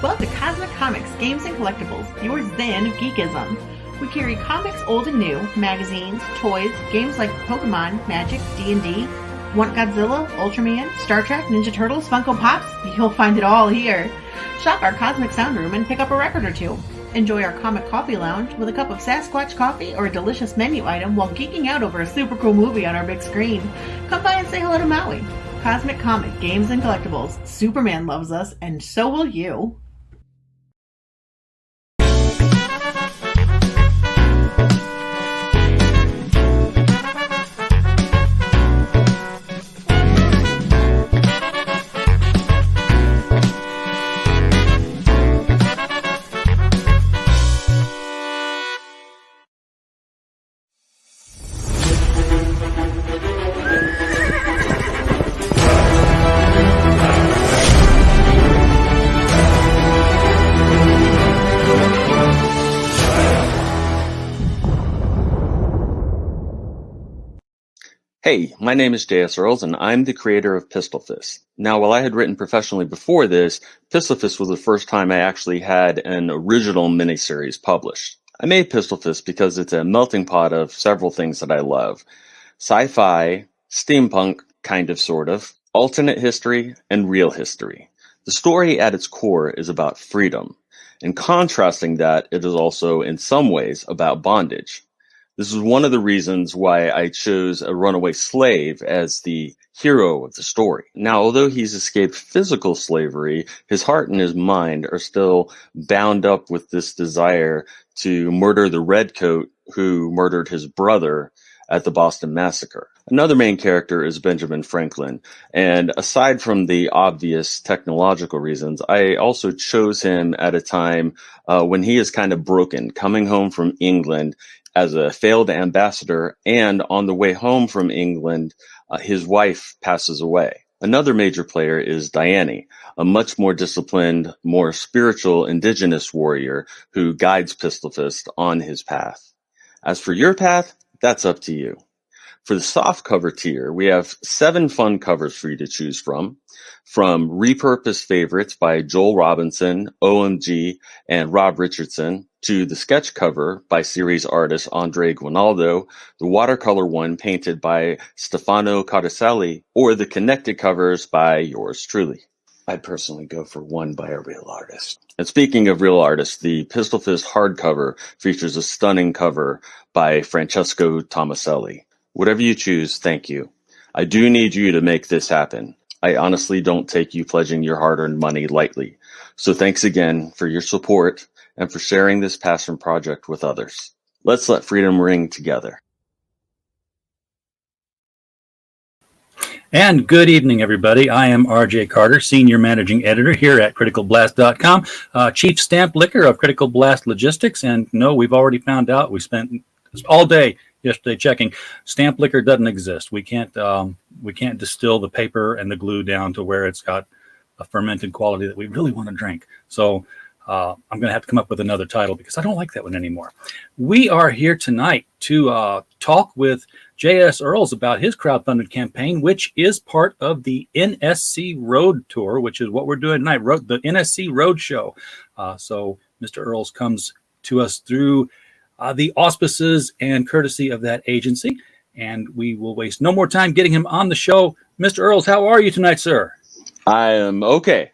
Welcome to Cosmic Comics, Games and Collectibles, your zen of geekism. We carry comics old and new, magazines, toys, games like Pokemon, Magic, D&D. Want Godzilla, Ultraman, Star Trek, Ninja Turtles, Funko Pops? You'll find it all here. Shop our Cosmic Sound Room and pick up a record or two. Enjoy our Comic Coffee Lounge with a cup of Sasquatch coffee or a delicious menu item while geeking out over a super cool movie on our big screen. Come by and say hello to Maui. Cosmic Comic, Games and Collectibles. Superman loves us, and so will you. Hey, my name is J.S. Earls, and I'm the creator of Pistolfist. Now, while I had written professionally before this, Pistolfist was the first time I actually had an original miniseries published. I made Pistolfist because it's a melting pot of several things that I love. Sci-fi, steampunk, kind of, sort of, alternate history, and real history. The story at its core is about freedom. In contrasting that, it is also, in some ways, about bondage. This is one of the reasons why I chose a runaway slave as the hero of the story. Now, although he's escaped physical slavery, his heart and his mind are still bound up with this desire to murder the redcoat who murdered his brother at the Boston Massacre. Another main character is Benjamin Franklin, and aside from the obvious technological reasons, I also chose him at a time when he is kind of broken, coming home from England as a failed ambassador, and on the way home from England, his wife passes away. Another major player is Diane, a much more disciplined, more spiritual indigenous warrior who guides Pistolfist on his path. As for your path, that's up to you. For the soft cover tier, we have 7 fun covers for you to choose from repurposed favorites by Joel Robinson, OMG, and Rob Richardson, to the sketch cover by series artist Andre Guinaldo, the watercolor one painted by Stefano Cardacelli, or the connected covers by yours truly. I'd personally go for one by a real artist. And speaking of real artists, the Pistolfist hardcover features a stunning cover by Francesco Tomaselli. Whatever you choose, thank you. I do need you to make this happen. I honestly don't take you pledging your hard-earned money lightly. So thanks again for your support and for sharing this passion project with others. Let's let freedom ring together. And good evening, everybody. I am RJ Carter, Senior Managing Editor here at CriticalBlast.com, Chief Stamp Licker of Critical Blast Logistics. And no, we've already found out, we spent all day yesterday checking. Stamp liquor doesn't exist. We can't distill the paper and the glue down to where it's got a fermented quality that we really want to drink. So I'm going to have to come up with another title because I don't like that one anymore. We are here tonight to talk with J.S. Earls about his crowdfunded campaign, which is part of the NSC Road Tour, which is what we're doing tonight, the NSC Road Show. So Mr. Earls comes to us through the auspices and courtesy of that agency, and we will waste no more time getting him on the show. Mr. Earls, how are you tonight, sir? I am okay.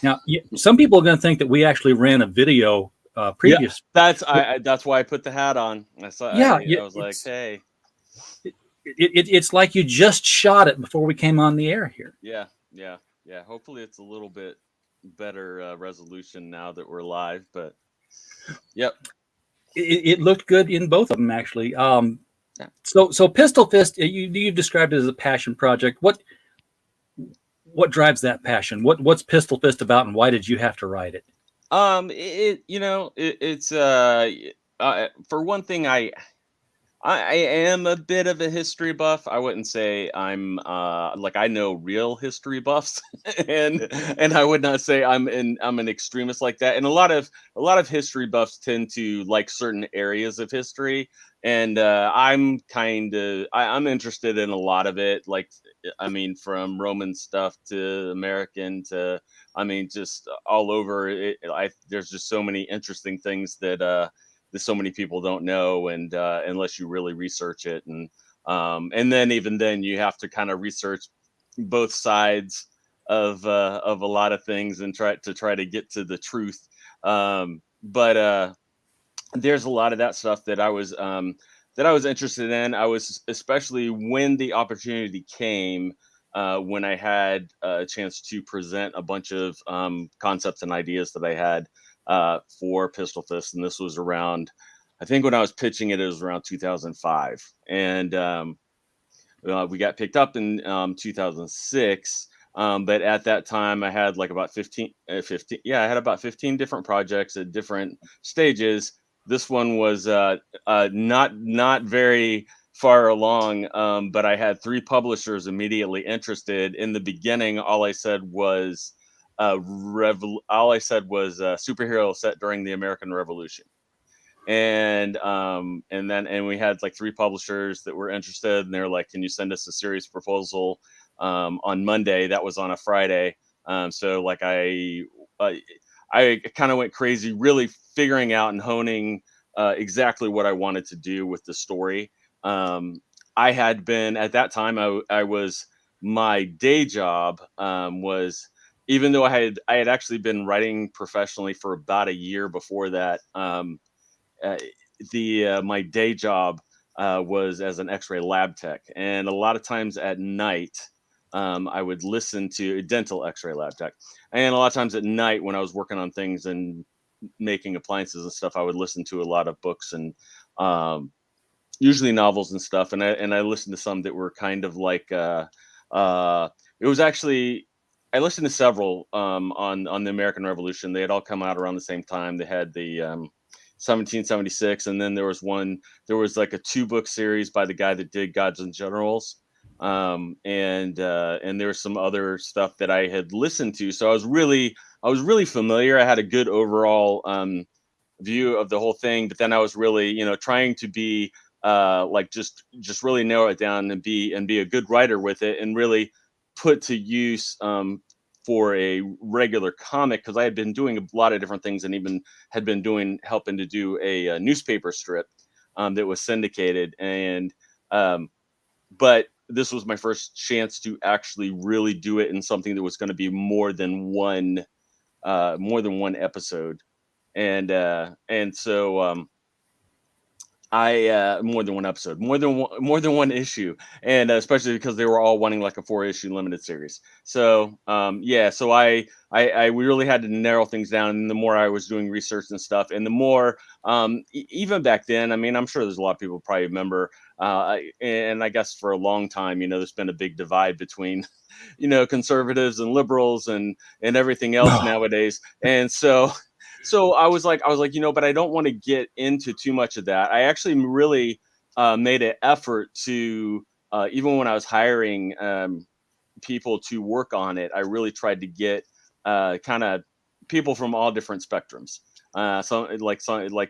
Now, some people are going to think that we actually ran a video previous. Yeah, that's why I put the hat on. I was like, hey. It's like you just shot it before we came on the air here. Yeah. Hopefully it's a little bit better resolution now that we're live, but yep. It looked good in both of them, actually. So Pistolfist, you've described it as a passion project. What drives that passion? What's Pistolfist about, and why did you have to write it? It's for one thing, I am a bit of a history buff. I wouldn't say I'm I know real history buffs, and I would not say I'm an extremist like that. And a lot of history buffs tend to like certain areas of history. I'm interested in a lot of it. Like, I mean, from Roman stuff to American to, I mean, just all over it. There's just so many interesting things that so many people don't know, and unless you really research it, and then even then you have to kind of research both sides of a lot of things and try to get to the truth. But There's a lot of that stuff that I was interested in. I was, especially when the opportunity came, when I had a chance to present a bunch of concepts and ideas that I had for Pistol Fist, and this was around, I think when I was pitching it, it was around 2005, and we got picked up in 2006. But at that time, I had like about 15. Yeah, I had about 15 different projects at different stages. This one was not very far along, but I had three publishers immediately interested. In the beginning, all I said was superhero set during the American Revolution, and we had like three publishers that were interested, and they were like, can you send us a series proposal on Monday? That was on a Friday. So like I kind of went crazy really figuring out and honing exactly what I wanted to do with the story. I had been at that time, I was, my day job was, even though I had actually been writing professionally for about a year before that. Uh, the My day job was as an X-ray lab tech, and a lot of times at night, I would listen to dental X-ray lab tech, and a lot of times at night when I was working on things and making appliances and stuff, I would listen to a lot of books and um, usually novels and stuff, and I listened to some that were kind of like uh, it was actually. I listened to several on the American Revolution. They had all come out around the same time. They had the 1776, and then there was like a two-book series by the guy that did Gods and Generals, and there was some other stuff that I had listened to, so I was really familiar. I had a good overall view of the whole thing, but then I was really, trying to be like just really narrow it down and be a good writer with it, and really put to use for a regular comic, because I had been doing a lot of different things, and even had been helping to do a newspaper strip that was syndicated, and but this was my first chance to actually really do it in something that was going to be more than one episode, and so I more than one episode, more than one issue, and especially because they were all wanting like a 4-issue limited series. So yeah, so I really had to narrow things down, and the more I was doing research and stuff, and the more even back then, I mean, I'm sure there's a lot of people probably remember, and I guess for a long time, there's been a big divide between conservatives and liberals and everything else nowadays, and so I was like, but I don't want to get into too much of that. I actually really made an effort to, even when I was hiring people to work on it, I really tried to get kind of people from all different spectrums. So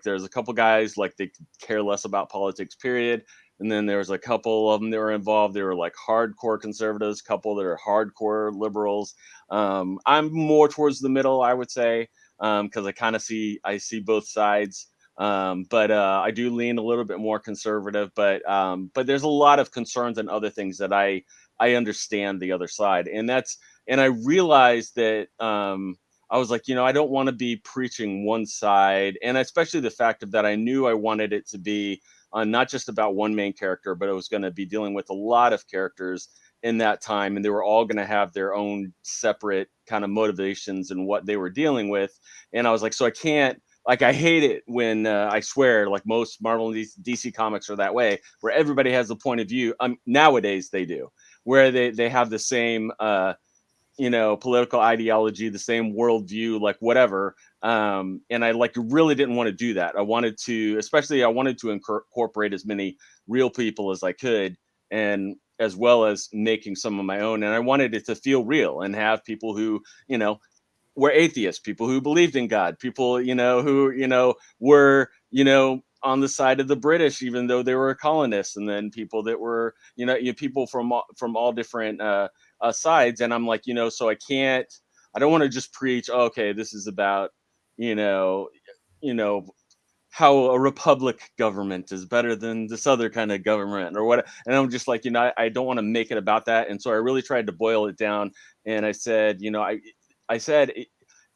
there's a couple guys like they could care less about politics, period. And then there was a couple of them that were involved. They were like hardcore conservatives, couple that are hardcore liberals. I'm more towards the middle, I would say, because I see both sides. But I do lean a little bit more conservative. But there's a lot of concerns and other things that I understand the other side, and I realized that I was like, I don't want to be preaching one side, and especially the fact of that I knew I wanted it to be not just about one main character, but it was going to be dealing with a lot of characters in that time, and they were all going to have their own separate kind of motivations and what they were dealing with. And I was like, so I can't, like, I hate it when I swear, like most Marvel and DC comics are that way, where everybody has the point of view. Nowadays they do, where they have the same political ideology, the same worldview, like whatever. And I like really didn't want to do that. I wanted to incorporate as many real people as I could, and as well as making some of my own. And I wanted it to feel real and have people who, were atheists, people who believed in God, people, who, were, on the side of the British, even though they were colonists, and then people that were, people from all different sides. And I'm like, so I don't want to just preach, "Oh, okay, this is about, you know, you know, how a republic government is better than this other kind of government or what." And I'm just like, I don't want to make it about that. And so I really tried to boil it down. And I said, I said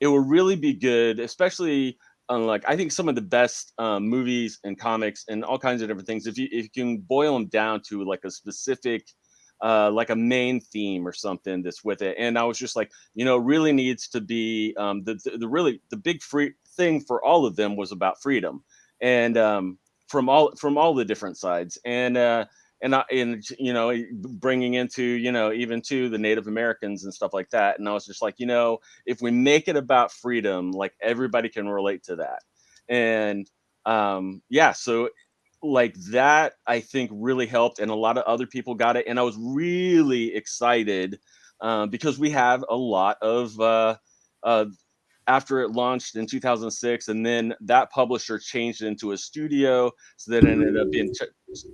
it will really be good, especially on, like, I think some of the best movies and comics and all kinds of different things, if you can boil them down to like a specific like a main theme or something that's with it. And I was just like, really needs to be the big free thing for all of them was about freedom. And from all the different sides. And bringing into, even to the Native Americans and stuff like that. And I was just like, if we make it about freedom, like, everybody can relate to that. And yeah, so like that, I think, really helped, and a lot of other people got it. And I was really excited because we have a lot of uh, after it launched in 2006, and then that publisher changed it into a studio, so that it ended up being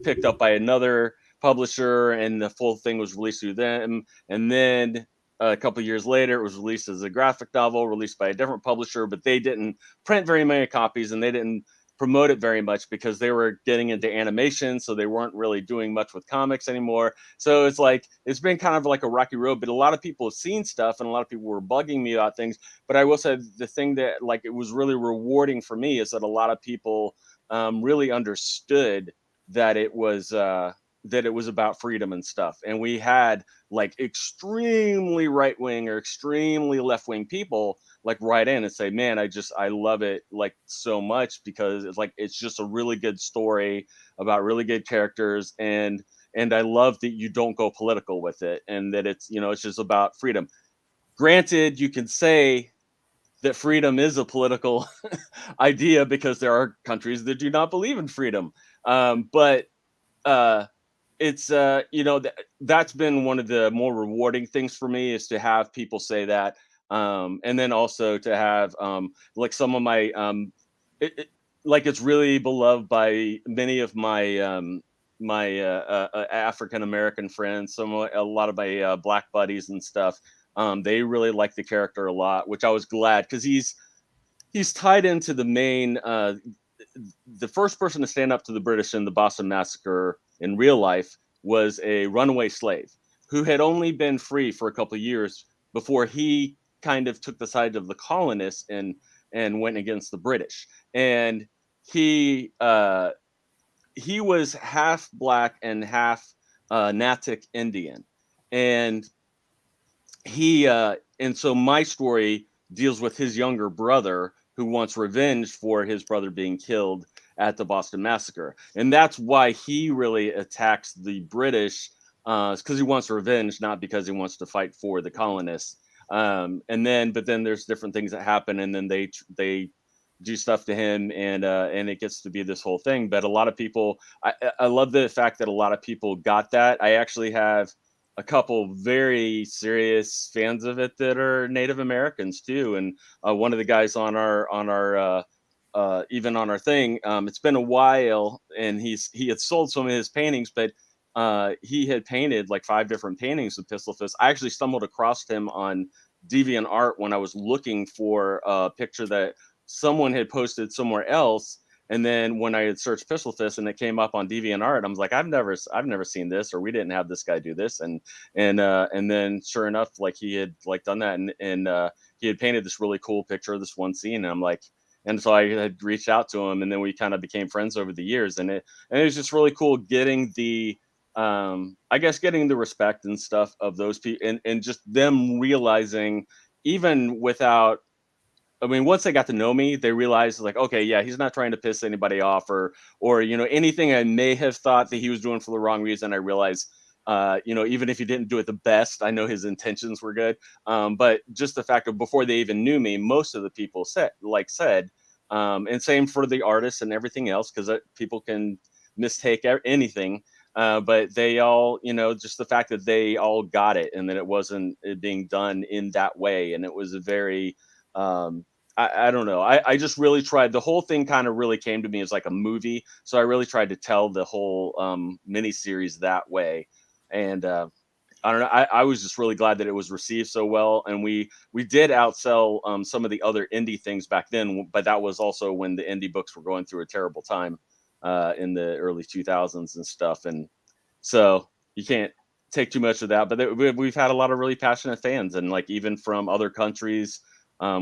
picked up by another publisher, and the full thing was released through them. And then a couple years later, it was released as a graphic novel, released by a different publisher, but they didn't print very many copies, and they didn't promote it very much because they were getting into animation, so they weren't really doing much with comics anymore. So it's like, it's been kind of like a rocky road, but a lot of people have seen stuff, and a lot of people were bugging me about things. But I will say, the thing that, like, it was really rewarding for me is that a lot of people really understood that it was about freedom and stuff. And we had, like, extremely right wing or extremely left wing people, like, write in and say, "Man, I love it, like, so much, because it's just a really good story about really good characters, and I love that you don't go political with it, and that it's just about freedom." Granted, you can say that freedom is a political idea, because there are countries that do not believe in freedom. But uh, it's that's been one of the more rewarding things for me, is to have people say that. And then also to have, like, some of my like, it's really beloved by many of my African American friends, a lot of my black buddies and stuff. They really like the character a lot, which I was glad, because he's tied into the main the first person to stand up to the British in the Boston Massacre in real life was a runaway slave who had only been free for a couple of years before he kind of took the side of the colonists and went against the British. And he he was half black and half Natick Indian. And and so my story deals with his younger brother, who wants revenge for his brother being killed at the Boston Massacre. And that's why he really attacks the British, because he wants revenge, not because he wants to fight for the colonists. But then there's different things that happen, and then they do stuff to him, and it gets to be this whole thing. But a lot of people, I love the fact that a lot of people got that. I actually have a couple very serious fans of it that are Native Americans too. And one of the guys on our even on our thing, it's been a while, and he had sold some of his paintings, but he had painted like 5 different paintings of Pistolfist. I actually stumbled across him on DeviantArt when I was looking for a picture that someone had posted somewhere else. And then when I had searched Pistolfist and it came up on DeviantArt, I was like, I've never seen this, or we didn't have this guy do this. And then sure enough, like, he had, like, done that, and he had painted this really cool picture of this one scene. And I'm like, and so I had reached out to him, and then we kind of became friends over the years. And it was just really cool getting I guess getting the respect and stuff of those people, and just them realizing, even without, I mean, once they got to know me, they realized, like, okay, yeah, he's not trying to piss anybody off, or anything I may have thought that he was doing for the wrong reason. I realized, even if he didn't do it the best, I know his intentions were good. But just the fact of, before they even knew me, most of the people said, and same for the artists and everything else, because people can mistake anything. But they all, just the fact that they all got it, and that it wasn't being done in that way, and it was a very I don't know. I just really tried. The whole thing kind of really came to me as like a movie. So I really tried to tell the whole miniseries that way. And I don't know. I was just really glad that it was received so well. And we did outsell some of the other indie things back then. But that was also when the indie books were going through a terrible time in the early 2000s and stuff. And so you can't take too much of that. But we've had a lot of really passionate fans. And like even from other countries.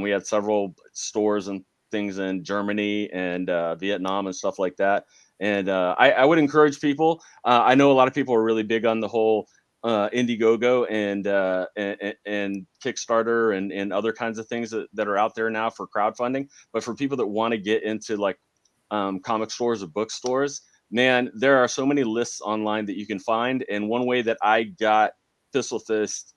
We had several stores and things in Germany and Vietnam and stuff like that. And I would encourage people. I know a lot of people are really big on the whole Indiegogo and Kickstarter and other kinds of things that are out there now for crowdfunding. But for people that want to get into like comic stores or bookstores, man, there are so many lists online that you can find. And one way that I got Pistolfist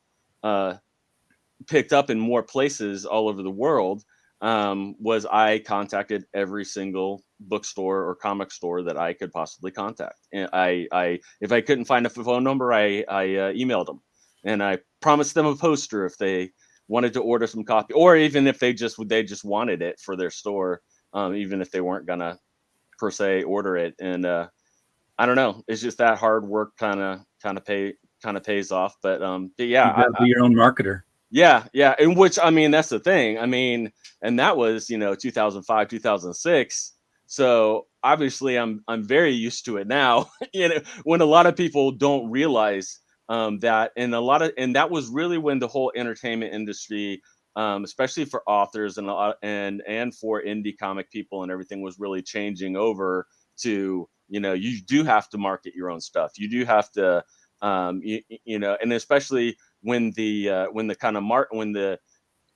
picked up in more places all over the world was I contacted every single bookstore or comic store that I could possibly contact. And I if I couldn't find a phone number, I emailed them, and I promised them a poster if they wanted to order some copy, or even if they just wanted it for their store, even if they weren't gonna per se order it. And I don't know, it's just that hard work kind of pays off. But yeah, You got to be your own marketer. Yeah, in which I mean that's the thing. I mean, and that was 2005, 2006. So obviously I'm very used to it now. When a lot of people don't realize that, and that was really when the whole entertainment industry, especially for authors and for indie comic people and everything, was really changing over to you do have to market your own stuff. You do have to and especially when the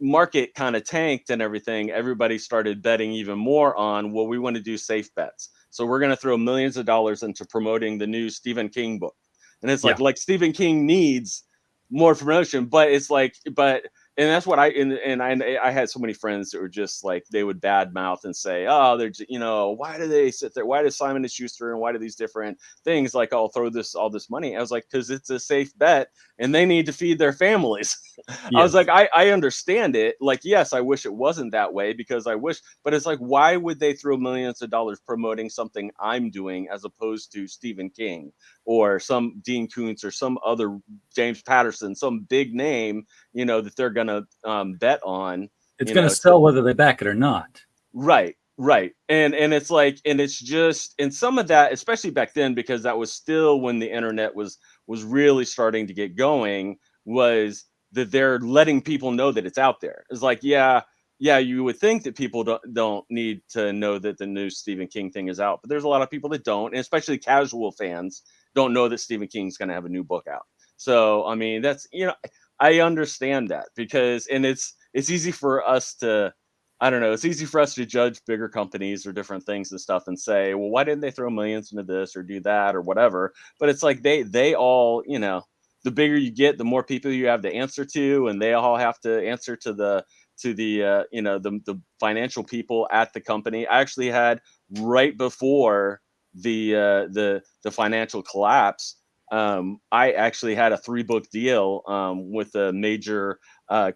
market kind of tanked and everything, everybody started betting even more on, well, we want to do safe bets. So we're going to throw millions of dollars into promoting the new Stephen King book. And it's like Stephen King needs more promotion, but it's like, and that's what I had so many friends that were just like, they would badmouth and say, oh, they're why do they sit there? Why does Simon and Schuster and why do these different things like I'll throw all this money? I was like, because it's a safe bet and they need to feed their families. Yes. I was like, I understand it. Like, yes, I wish it wasn't that way because but it's like, why would they throw millions of dollars promoting something I'm doing as opposed to Stephen King or some Dean Koontz or some other James Patterson, some big name, that they're going to bet on. It's going to sell whether they back it or not. Right. And it's like, and it's just, and some of that, especially back then, because that was still when the internet was really starting to get going, was that they're letting people know that it's out there. It's like, yeah, you would think that people don't need to know that the new Stephen King thing is out, but there's a lot of people that don't, and especially casual fans don't know that Stephen King's going to have a new book out. So, I mean, that's, I understand that because, and it's easy for us to, I don't know, it's easy for us to judge bigger companies or different things and stuff and say, well, why didn't they throw millions into this or do that or whatever? But it's like they all, the bigger you get, the more people you have to answer to, and they all have to answer to the the financial people at the company. I actually had right before the financial collapse, I actually had a 3-book deal with a major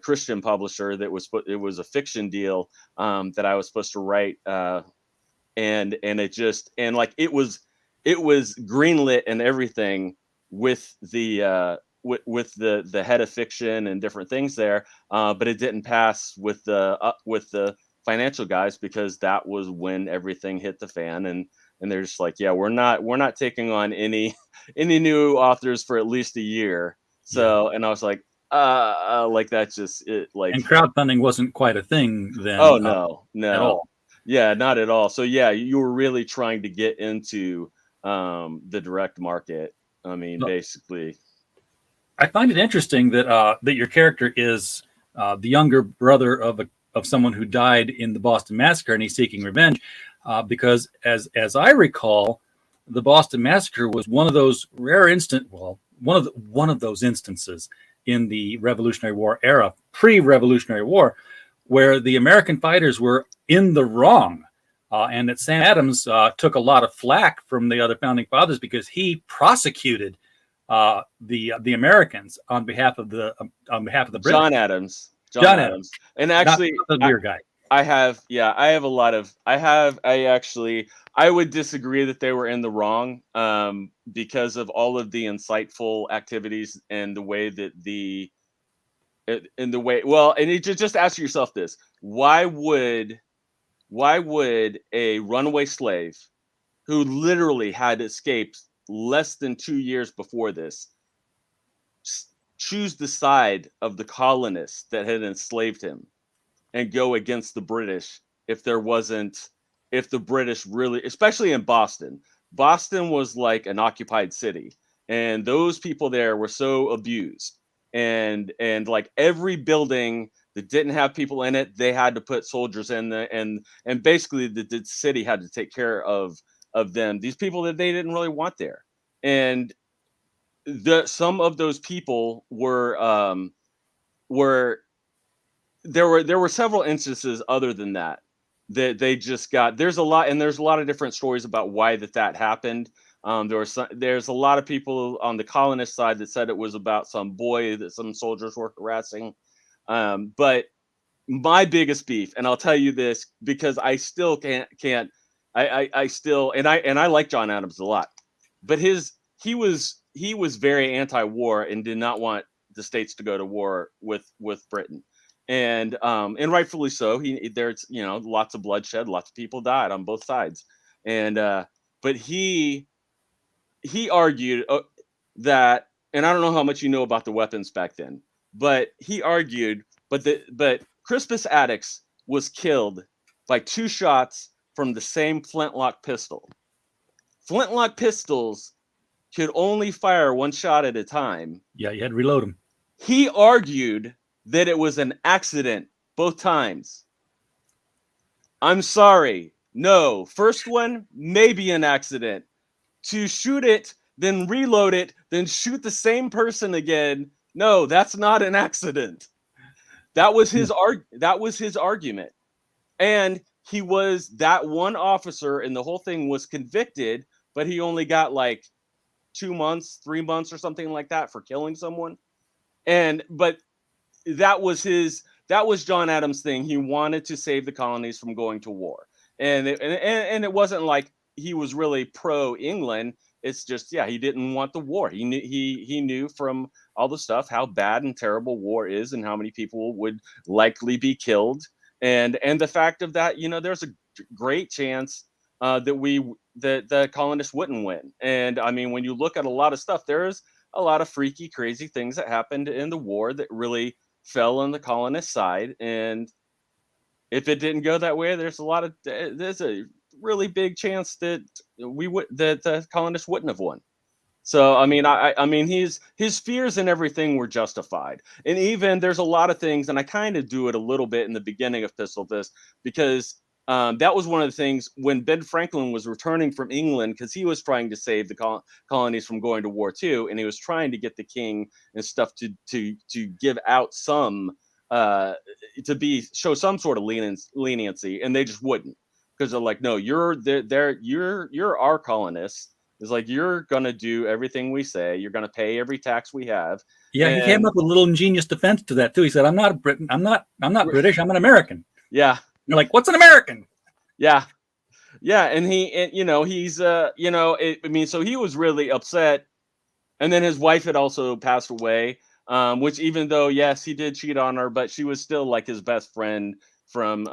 Christian publisher it was a fiction deal that I was supposed to write, and it was greenlit and everything with the with the head of fiction and different things there, but it didn't pass with the financial guys because that was when everything hit the fan, and they're just like, yeah, we're not taking on any new authors for at least a year. So, and I was like, like that's just it. Like, and crowdfunding wasn't quite a thing then. Oh no, at all. Yeah, not at all. So yeah, you were really trying to get into the direct market. I mean, basically. I find it interesting that that your character is the younger brother of someone who died in the Boston Massacre, and he's seeking revenge. Because as I recall, the Boston Massacre was one of those rare one of those instances in the Revolutionary War era, pre-Revolutionary War, where the American fighters were in the wrong, and that Sam Adams took a lot of flack from the other founding fathers because he prosecuted the Americans on behalf of the British. John Adams, and actually, not the weird guy. I have, yeah, I would disagree that they were in the wrong, because of all of the insightful activities and the way that and you just ask yourself this: why would a runaway slave who literally had escaped less than 2 years before this choose the side of the colonists that had enslaved him and go against the British if there wasn't if the British really, especially in Boston. Boston was like an occupied city, and those people there were so abused, and like every building that didn't have people in it, they had to put soldiers in the and basically the city had to take care of them, these people that they didn't really want there. And some of those people were there were several instances other than that that they just got. There's a lot of different stories about why that happened. There's a lot of people on the colonist side that said it was about some boy that some soldiers were harassing. But my biggest beef, and I'll tell you this because I still can't I still, and I like John Adams a lot, but he was very anti-war and did not want the states to go to war with Britain. And rightfully so. There's lots of bloodshed, lots of people died on both sides. And but he argued that, and I don't know how much you know about the weapons back then, but he argued, but Crispus Attucks was killed by 2 shots from the same flintlock pistol. Flintlock pistols could only fire 1 shot at a time. Yeah, you had to reload them. He argued that it was an accident both times. I'm sorry. No. First one, maybe an accident. To shoot it, then reload it, then shoot the same person again. No, that's not an accident. That was his argument. And he was that one officer, and the whole thing was convicted, but he only got like 2 months, 3 months or something like that for killing someone. But that was John Adams' thing. He wanted to save the colonies from going to war. And it wasn't like he was really pro England. It's just, yeah, he didn't want the war. He knew from all the stuff how bad and terrible war is and how many people would likely be killed. And the fact of that, there's a great chance that the colonists wouldn't win. And I mean, when you look at a lot of stuff, there's a lot of freaky, crazy things that happened in the war that really fell on the colonist side. And if it didn't go that way, there's a really big chance that the colonists wouldn't have won. So I mean, his fears and everything were justified. And even there's a lot of things, and I kind of do it a little bit in the beginning of Pistolfist, because that was one of the things when Ben Franklin was returning from England, because he was trying to save the colonies from going to war too, and he was trying to get the king and stuff to give out some show some sort of leniency, and they just wouldn't, because they're like, no, you're our colonists. It's like, you're gonna do everything we say. You're gonna pay every tax we have. Yeah, he came up with a little ingenious defense to that too. He said, "I'm not a Briton. I'm not British. I'm an American." Yeah. And you're like, "What's an American?" Yeah. Yeah, and he's I mean, so he was really upset. And then his wife had also passed away, which, even though, yes, he did cheat on her, but she was still like his best friend from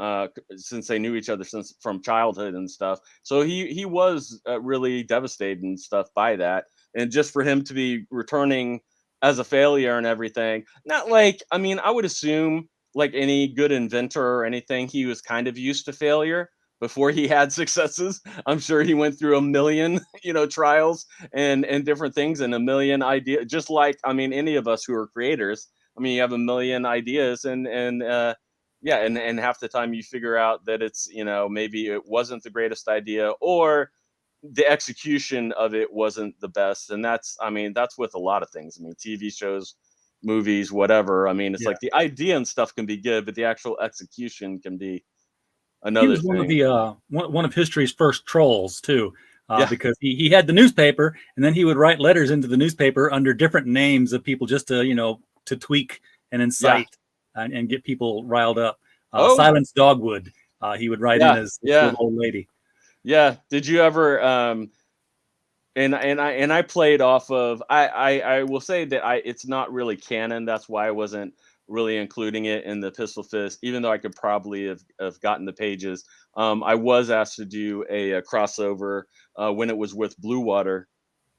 since they knew each other from childhood and stuff. So he was really devastated and stuff by that. And just for him to be returning as a failure and everything, not like, I mean, I would assume like any good inventor or anything, he was kind of used to failure before he had successes. I'm sure he went through a million, trials and different things, and a million ideas. Just like, I mean, any of us who are creators, I mean, you have a million ideas, and half the time you figure out that it's, maybe it wasn't the greatest idea, or the execution of it wasn't the best. And that's with a lot of things. I mean, TV shows, movies, whatever. I mean, it's like the idea and stuff can be good, but the actual execution can be another. He was one thing. of the one of history's first trolls too, because he had the newspaper, and then he would write letters into the newspaper under different names of people, just to tweak and incite and get people riled up. Oh, Silence Dogwood. He would write in as this little old lady. Yeah. Did you ever and I played off of I will say that it's not really canon. That's why I wasn't really including it in the Pistol Fist, even though I could probably have gotten the pages. I was asked to do a crossover when it was with Blue Water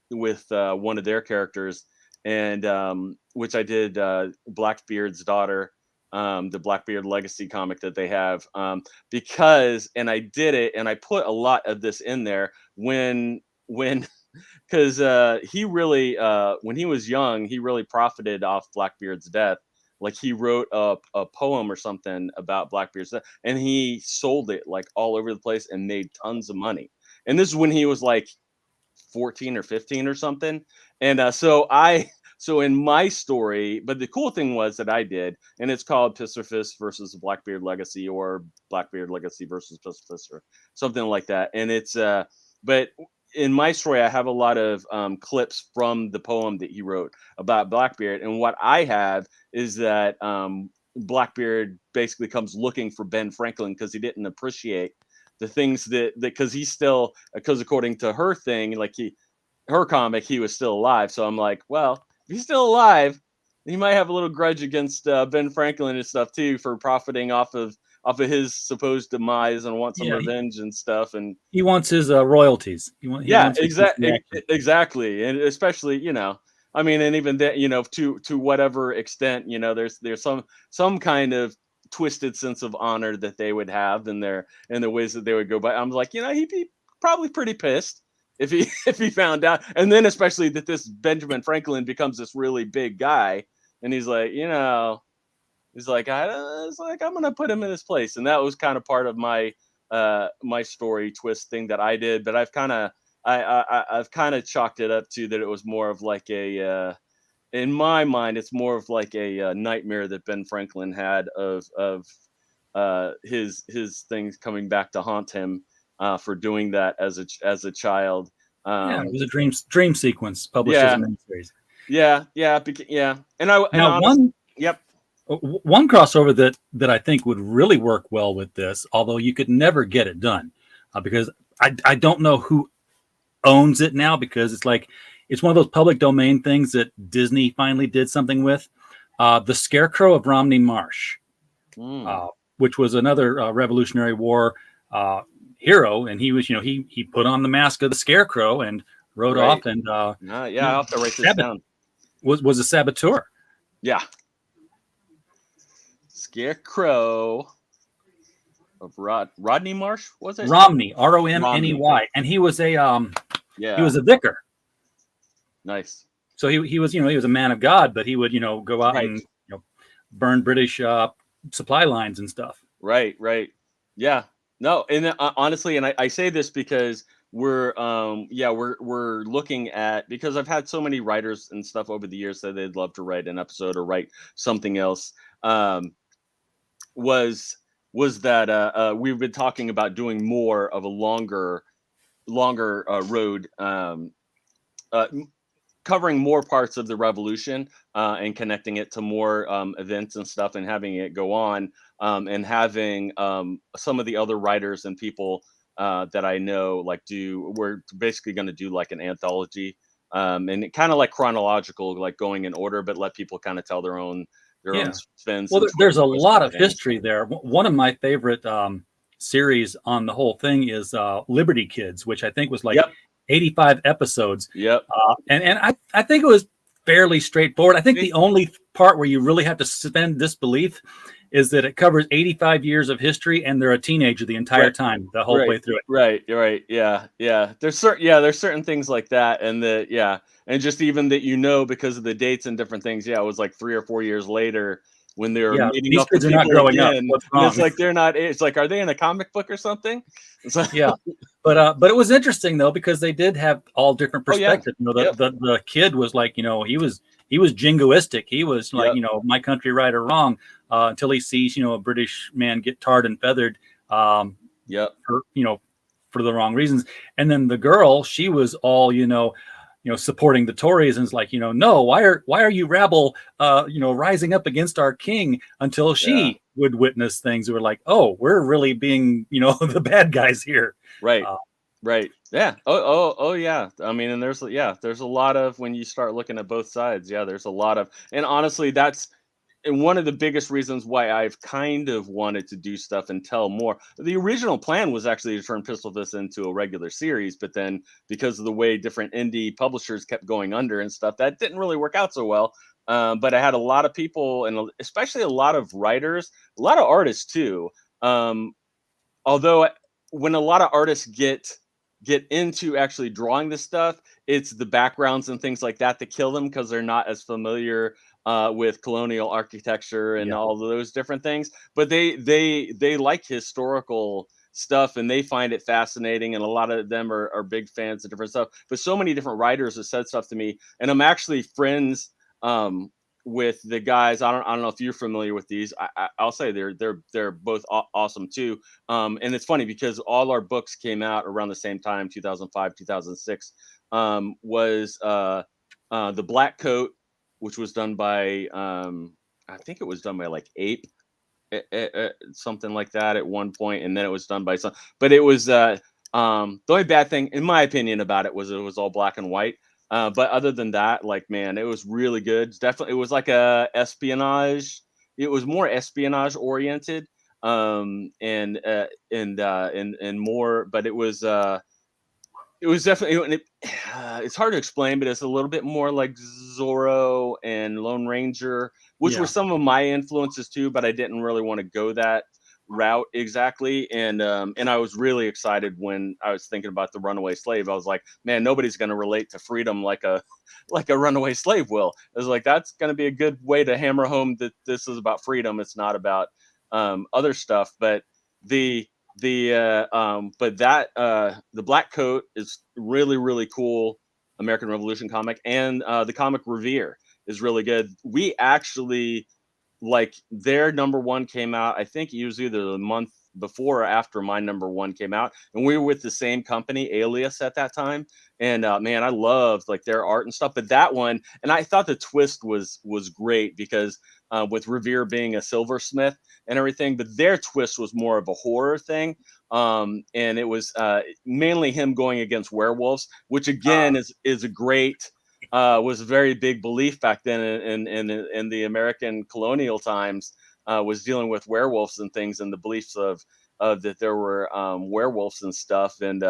with one of their characters, and which I did Blackbeard's daughter, the Blackbeard Legacy comic that they have, because and I did it and I put a lot of this in there when because he really when he was young he really profited off Blackbeard's death. Like he wrote a poem or something about Blackbeard's death and he sold it like all over the place and made tons of money. And this is when he was like 14 or 15 or something. And so in my story, but the cool thing was that I did, and it's called Pistolfist versus the Blackbeard Legacy, or Blackbeard Legacy versus Pistolfist, or something like that. And it's but in my story, I have a lot of clips from the poem that he wrote about Blackbeard. And what I have is that Blackbeard basically comes looking for Ben Franklin because he didn't appreciate the things that because he's still, because according to her thing, like her comic, he was still alive. So I'm like, well, if he's still alive, he might have a little grudge against Ben Franklin and stuff too for profiting off of his supposed demise and want some revenge and stuff. And he wants his royalties. Exactly. And especially, I mean, and even that, to whatever extent, there's some kind of twisted sense of honor that they would have in the ways that they would go by. I'm like, he'd be probably pretty pissed if he found out. And then especially that this Benjamin Franklin becomes this really big guy, and he's like, I'm gonna put him in his place. And that was kind of part of my my story twist thing that I did. But I've kind of chalked it up to that it was more of like a in my mind, it's more of like a nightmare that Ben Franklin had of his things coming back to haunt him for doing that as a child. It was a dream sequence published as a miniseries. Yeah. And honestly, yep. One crossover that I think would really work well with this, although you could never get it done, because I don't know who owns it now, because it's one of those public domain things that Disney finally did something with. The Scarecrow of Romney Marsh, which was another Revolutionary War hero, and he was, he put on the mask of the Scarecrow and rode off, and I'll have to write this down. Was a saboteur. Yeah. Scarecrow of Rodney Marsh, was it? Romney, Romney, and he was a he was a vicar. Nice. So he was, he was a man of God, but he would, go out and burn British supply lines and stuff. Right. Yeah. No, and honestly, and I say this because we're looking at, because I've had so many writers and stuff over the years that they'd love to write an episode or write something else. Was that we've been talking about doing more of a longer road, covering more parts of the Revolution and connecting it to more events and stuff, and having it go on, and having some of the other writers and people that I know we're basically going to do like an anthology, and kind of like chronological, like going in order, but let people kind of tell their own spins. Well, there's a lot of history there. One of my favorite series on the whole thing is Liberty Kids, which I think was 85 episodes. Yep. And I think it was fairly straightforward. I think the only part where you really have to suspend disbelief is that it covers 85 years of history, and they're a teenager the entire time, the whole way through it. Right. Yeah. There's certain things like that, and and just even that, because of the dates and different things. Yeah, it was like 3 or 4 years later when they were meeting these up. Kids are not growing up. What's wrong? It's like they're not. It's like, are they in a comic book or something? Yeah, but it was interesting though, because they did have all different perspectives. The kid was like, he was jingoistic. He was like, my country right or wrong, until he sees, a British man get tarred and feathered, for the wrong reasons. And then the girl, she was all, supporting the Tories, and it's like, no, why are you rabble, rising up against our king, until she, would witness things. Were like, oh, we're really being, the bad guys here. Right. Right. Yeah. Oh, yeah. I mean, and there's a lot of, when you start looking at both sides, there's a lot of, and honestly, that's and one of the biggest reasons why I've kind of wanted to do stuff and tell more. The original plan was actually to turn Pistolfist into a regular series, but then because of the way different indie publishers kept going under and stuff, that didn't really work out so well. But I had a lot of people, and especially a lot of writers, a lot of artists too. Although when a lot of artists get into actually drawing this stuff, it's the backgrounds and things like that kill them, because they're not as familiar with colonial architecture and all of those different things. But they like historical stuff, and they find it fascinating, and a lot of them are big fans of different stuff. But so many different writers have said stuff to me, and I'm actually friends with the guys. I don't know if you're familiar with these. I'll say they're both awesome too. And it's funny because all our books came out around the same time, 2005, 2006. Was The Black Coat, which was done by I think it was done by like Ape, something like that at one point, and then it was done by some. But it was the only bad thing, in my opinion, about it was all black and white. But other than that, like, man, it was really good. Definitely, it was like a espionage. It was more espionage oriented, and more. But it was definitely. And it's hard to explain, but it's a little bit more like Zorro and Lone Ranger, which were some of my influences too. But I didn't really want to go that route exactly, and I was really excited when I was thinking about the runaway slave. I was like, man, nobody's going to relate to freedom like a runaway slave will. I was like, that's going to be a good way to hammer home that this is about freedom. It's not about other stuff. But the Black Coat is really, really cool American Revolution comic, and the comic Revere is really good. We actually, like, their number one came out, I think it was either the month before or after my number one came out, and we were with the same company, Alias, at that time. And man, I loved like their art and stuff. But that one, and I thought the twist was great, because with Revere being a silversmith and everything, but their twist was more of a horror thing. And it was mainly him going against werewolves, which again is a great was a very big belief back then in the American colonial times, was dealing with werewolves and things, and the beliefs of that there were werewolves and stuff. And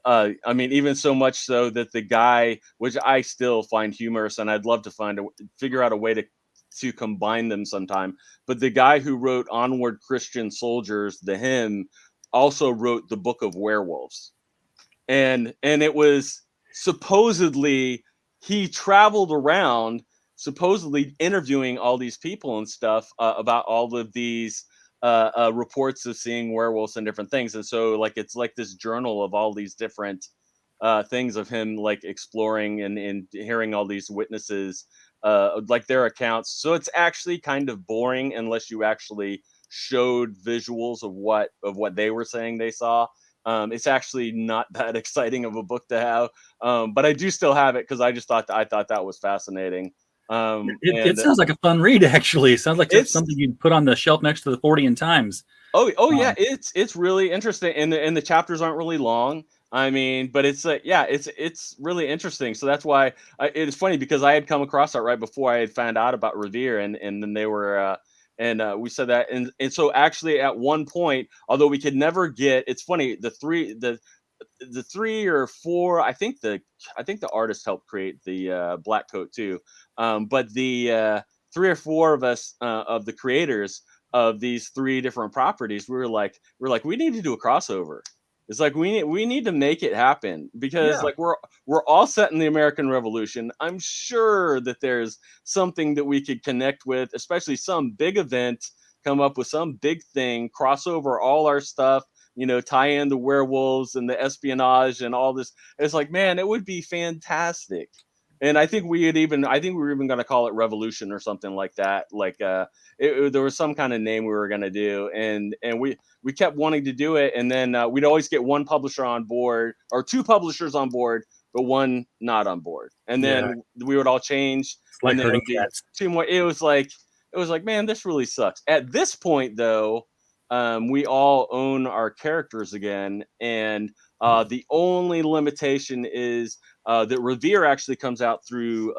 I mean, even so much so that the guy, which I still find humorous, and I'd love to figure out a way to combine them sometime. But the guy who wrote Onward Christian Soldiers, the hymn, also wrote the Book of Werewolves. And it was supposedly, he traveled around supposedly interviewing all these people and stuff about all of these reports of seeing werewolves and different things. And so, like, it's like this journal of all these different things of him, like, exploring and hearing all these witnesses, like, their accounts. So it's actually kind of boring unless you actually showed visuals of what they were saying they saw. It's actually not that exciting of a book to have, but I do still have it because I thought that was fascinating. It sounds like a fun read, actually. It sounds like it's something you'd put on the shelf next to the Fortean Times. Yeah, it's really interesting, and the chapters aren't really long. I mean, but it's it's really interesting. So that's why it's funny, because I had come across that right before I had found out about Revere, and then they were. And we said that, and so actually at one point, although we could never get, it's funny, the three or four, I think the artist helped create the Black Coat too, but the 3 or 4 of us, of the creators of these 3 different properties, we were like, we need to do a crossover. It's like we need to make it happen, because like we're all set in the American Revolution. I'm sure that there's something that we could connect with, especially some big event, come up with some big thing, cross over all our stuff, tie in the werewolves and the espionage and all this. It's like, man, it would be fantastic. And I think we were even going to call it Revolution or something like that. Like there was some kind of name we were going to do, and we kept wanting to do it, and then we'd always get one publisher on board, or 2 publishers on board, but one not on board, and then we would all change. It's like and then herding cats. 2 more. It was like, it was like, man, this really sucks. At this point, though, we all own our characters again, and the only limitation is that Revere actually comes out through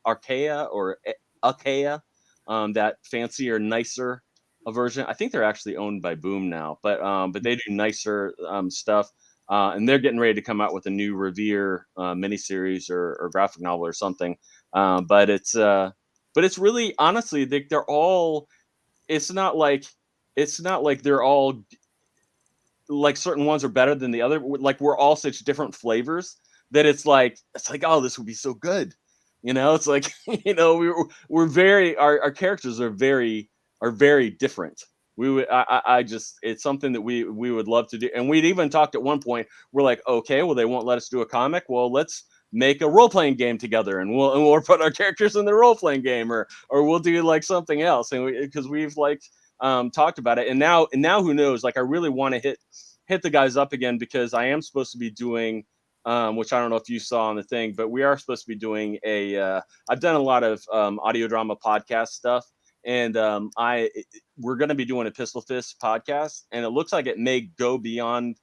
Archaea or Achaea, that fancier, nicer version. I think they're actually owned by Boom now, but they do nicer stuff. And they're getting ready to come out with a new Revere miniseries or graphic novel or something. But it's really, honestly, they're all. It's not like they're all like certain ones are better than the other. Like we're all such different flavors that it's like oh, this would be so good. It's like we're very our characters are very different. We would I just it's something that we would love to do, and we'd even talked at one point. We're like, okay, well, they won't let us do a comic. Well, let's make a role playing game together, and we'll put our characters in the role playing game, or we'll do like something else, and because we've like talked about it, and now who knows? Like I really want to hit the guys up again, because I am supposed to be doing. Which I don't know if you saw on the thing, but we are supposed to be doing I've done a lot of audio drama podcast stuff, and we're going to be doing a Pistolfist podcast, and it looks like it may go beyond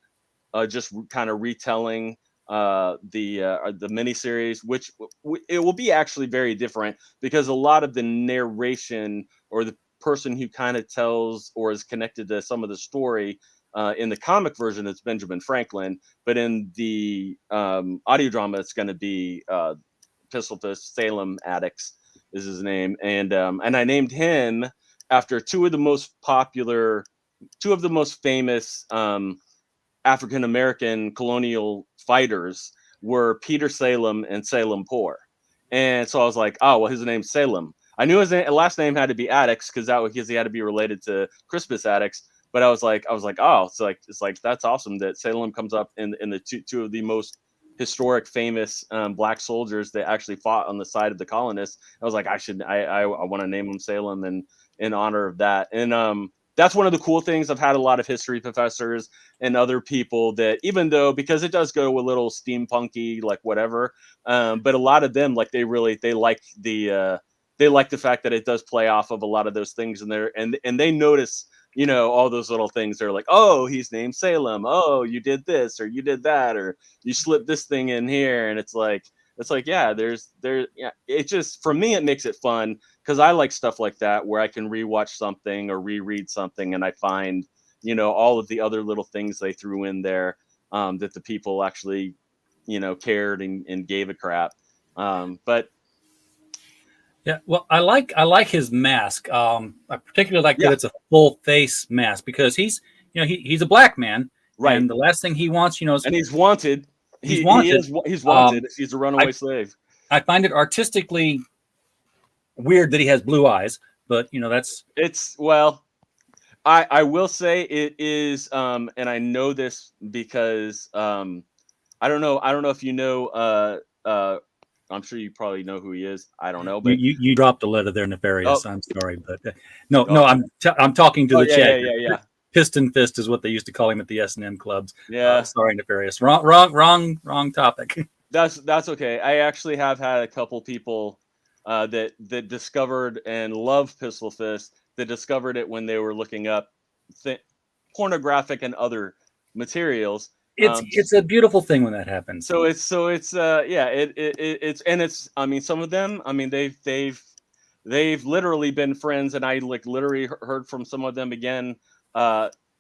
just kind of retelling the miniseries, which it will be actually very different, because a lot of the narration or the person who kind of tells or is connected to some of the story in the comic version, it's Benjamin Franklin, but in the audio drama, it's going to be Pistolfist. Salem Addicts is his name, and I named him after two of the most famous African American colonial fighters were Peter Salem and Salem Poor, and so I was like, oh well, his name's Salem. I knew his last name had to be Addicts because he had to be related to Crispus Attucks. But I was like, oh, it's like that's awesome that Salem comes up in the two of the most historic, famous black soldiers that actually fought on the side of the colonists. I was like, I want to name him Salem in honor of that. And that's one of the cool things. I've had a lot of history professors and other people that, even though, because it does go a little steampunky, like whatever, but a lot of them, like they like the fact that it does play off of a lot of those things in there, and they notice all those little things. They're like, oh, he's named Salem. Oh, you did this or you did that, or you slipped this thing in here. And it's like, yeah, it just, for me, it makes it fun, because I like stuff like that where I can rewatch something or reread something, and I find, all of the other little things they threw in there that the people actually, cared and gave a crap. But Yeah, well, I like his mask. I particularly like that it's a full face mask, because he's he's a black man, right, and the last thing he wants, is, and he's wanted. He's wanted. He's wanted. He's a runaway slave. I find it artistically weird that he has blue eyes, but I will say it is, and I know this because I don't know if you know. I'm sure you probably know who he is. I don't know, but you dropped a letter there, Nefarious. I'm sorry, but no, I'm talking to the chat. Yeah. Piston Fist is what they used to call him at the S&M clubs. Yeah. Sorry, Nefarious. Wrong topic. That's okay. I actually have had a couple people that discovered and love Pistolfist, that discovered it when they were looking up pornographic and other materials. It's a beautiful thing when that happens. So it's I mean, some of them, I mean, they've literally been friends, and I literally heard from some of them again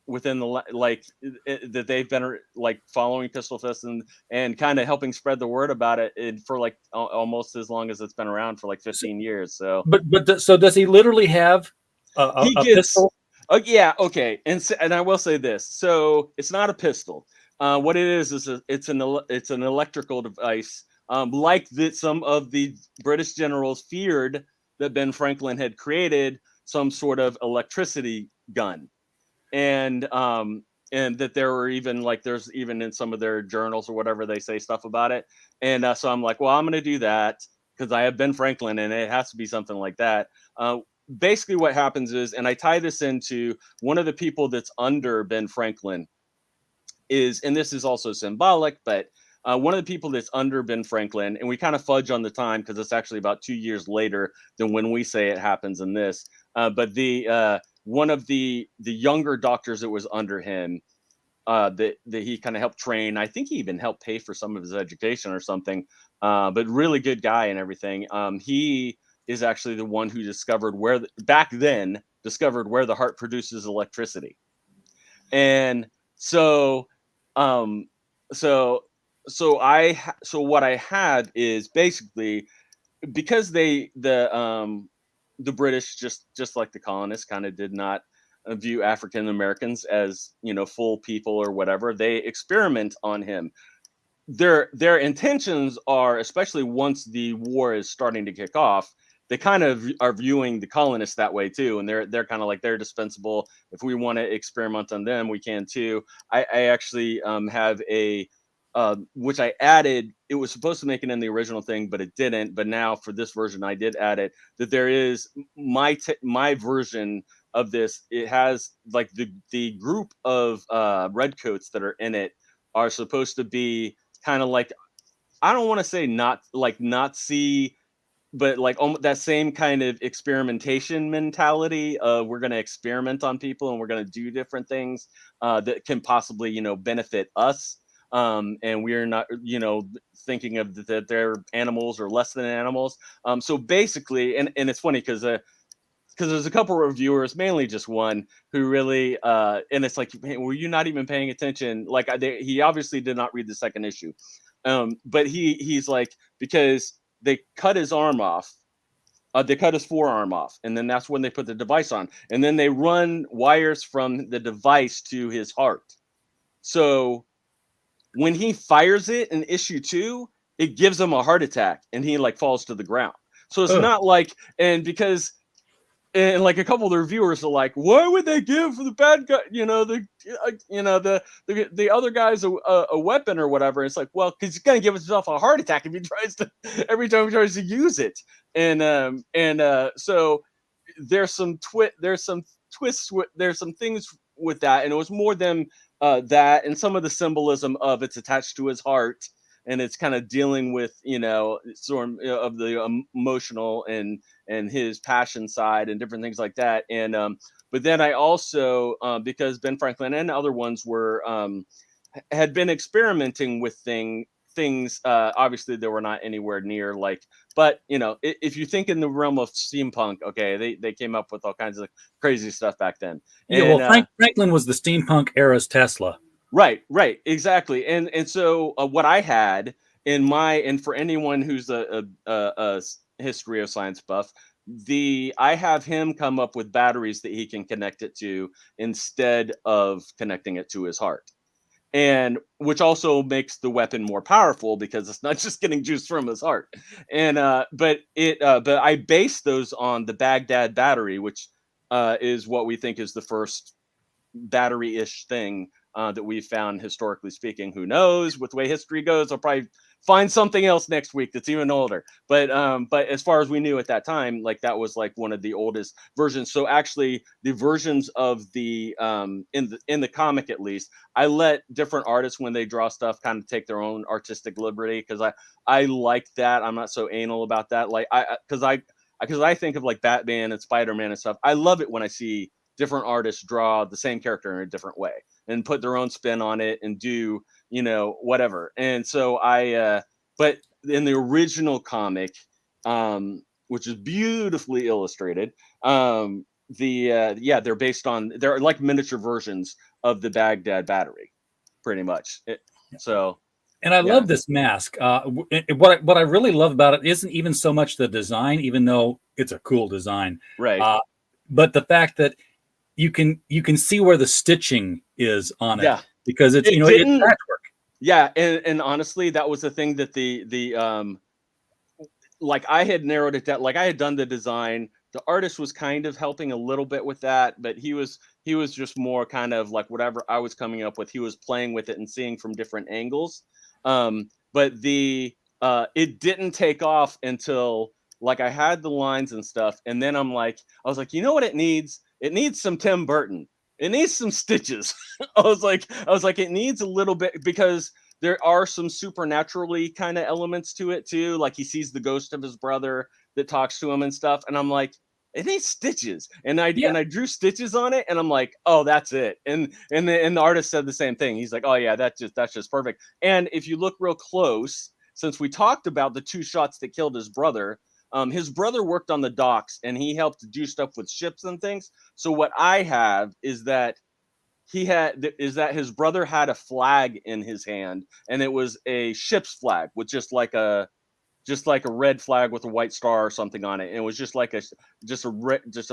within that they've been following Pistolfist and kind of helping spread the word about it for almost as long as it's been around, for 15 years. So so does he literally have a pistol? Oh yeah, okay. And I will say this. So it's not a pistol. What it is it's an electrical device, like that some of the British generals feared that Ben Franklin had created some sort of electricity gun, and that there were even there's even in some of their journals or whatever, they say stuff about it. And so I'm like, well, I'm going to do that because I have Ben Franklin, and it has to be something like that. Basically, what happens is, and I tie this into one of the people that's under Ben Franklin. And this is also symbolic, but one of the people that's under Ben Franklin, and we kind of fudge on the time because it's actually about 2 years later than when we say it happens in this. But the one of the younger doctors that was under him, that he kind of helped train. I think he even helped pay for some of his education or something. But really good guy and everything. He is actually the one who discovered back then discovered where the heart produces electricity. And so, um, so so what I had is basically, because the British, just like the colonists, kind of did not view African Americans as, full people or whatever. They experiment on him. Their intentions are, especially once the war is starting to kick off, they kind of are viewing the colonists that way too, and they're kind of like, they're dispensable. If we want to experiment on them, we can too. I actually have a which I added. It was supposed to make it in the original thing, but it didn't. But now for this version, I did add it, that there is my version of this. It has like the group of redcoats that are in it are supposed to be kind of like, I don't want to say not like Nazi, but like that same kind of experimentation mentality of, we're going to experiment on people and we're going to do different things that can possibly, benefit us. And we're not, thinking of that they're animals or less than animals. So basically, and it's funny because there's a couple of reviewers, mainly just one, who really and it's like, "Man, were you not even paying attention?" Like, he obviously did not read the second issue. But he's like, because they cut his arm off, they cut his forearm off, and then that's when they put the device on, and then they run wires from the device to his heart. So when he fires it in issue 2, it gives him a heart attack, and he like falls to the ground. So it's Oh. not like, and like a couple of the reviewers are like, why would they give the bad guy, the other guy's a weapon or whatever? It's like, well, because he's gonna give himself a heart attack if he tries to every time he tries to use it. So there's some twists, there's some things with that, and it was more than that, and some of the symbolism of it's attached to his heart, and it's kind of dealing with, sort of the emotional and his passion side and different things like that. And but then I also, because Ben Franklin and other ones were had been experimenting with things, obviously they were not anywhere near like, but if you think in the realm of steampunk, okay, they came up with all kinds of crazy stuff back then. Yeah, And well, Franklin was the steampunk era's Tesla. Right, exactly. And so what I had and for anyone who's a history of science buff, I have him come up with batteries that he can connect it to instead of connecting it to his heart. And which also makes the weapon more powerful because it's not just getting juice from his heart. And but I based those on the Baghdad battery, which is what we think is the first battery-ish thing that we've found, historically speaking. Who knows? With the way history goes, I'll probably find something else next week that's even older. But as far as we knew at that time, like that was like one of the oldest versions. So actually, the versions of the in the comic, at least, I let different artists, when they draw stuff, kind of take their own artistic liberty, because I like that. I'm not so anal about that. Like because I think of like Batman and Spider-Man and stuff. I love it when I see different artists draw the same character in a different way and put their own spin on it and do, whatever. And so but in the original comic, which is beautifully illustrated, they're they're like miniature versions of the Baghdad battery, pretty much. And I Yeah. love this mask. What I really love about it isn't even so much the design, even though it's a cool design, Right. but the fact that you can see where the stitching is on it, because it's it's patchwork. Yeah, and honestly, that was the thing that the like I had narrowed it down. Like I had done the design. The artist was kind of helping a little bit with that, but he was just more kind of like whatever I was coming up with. He was playing with it and seeing from different angles. But it didn't take off until like I had the lines and stuff, and then I was like, you know what it needs? It needs some Tim Burton. It needs some stitches. I was like, it needs a little bit, because there are some supernaturally kind of elements to it too. Like he sees the ghost of his brother that talks to him and stuff. And I'm like, it ain't stitches. And I Yeah. drew stitches on it, and I'm like, oh, that's it. And the artist said the same thing. He's like, oh yeah, that's just perfect. And if you look real close, since we talked about the 2 shots that killed his brother worked on the docks, and he helped do stuff with ships and things. So what I have is that his brother had a flag in his hand, and it was a ship's flag with just like a red flag with a white star or something on it. And it was just like a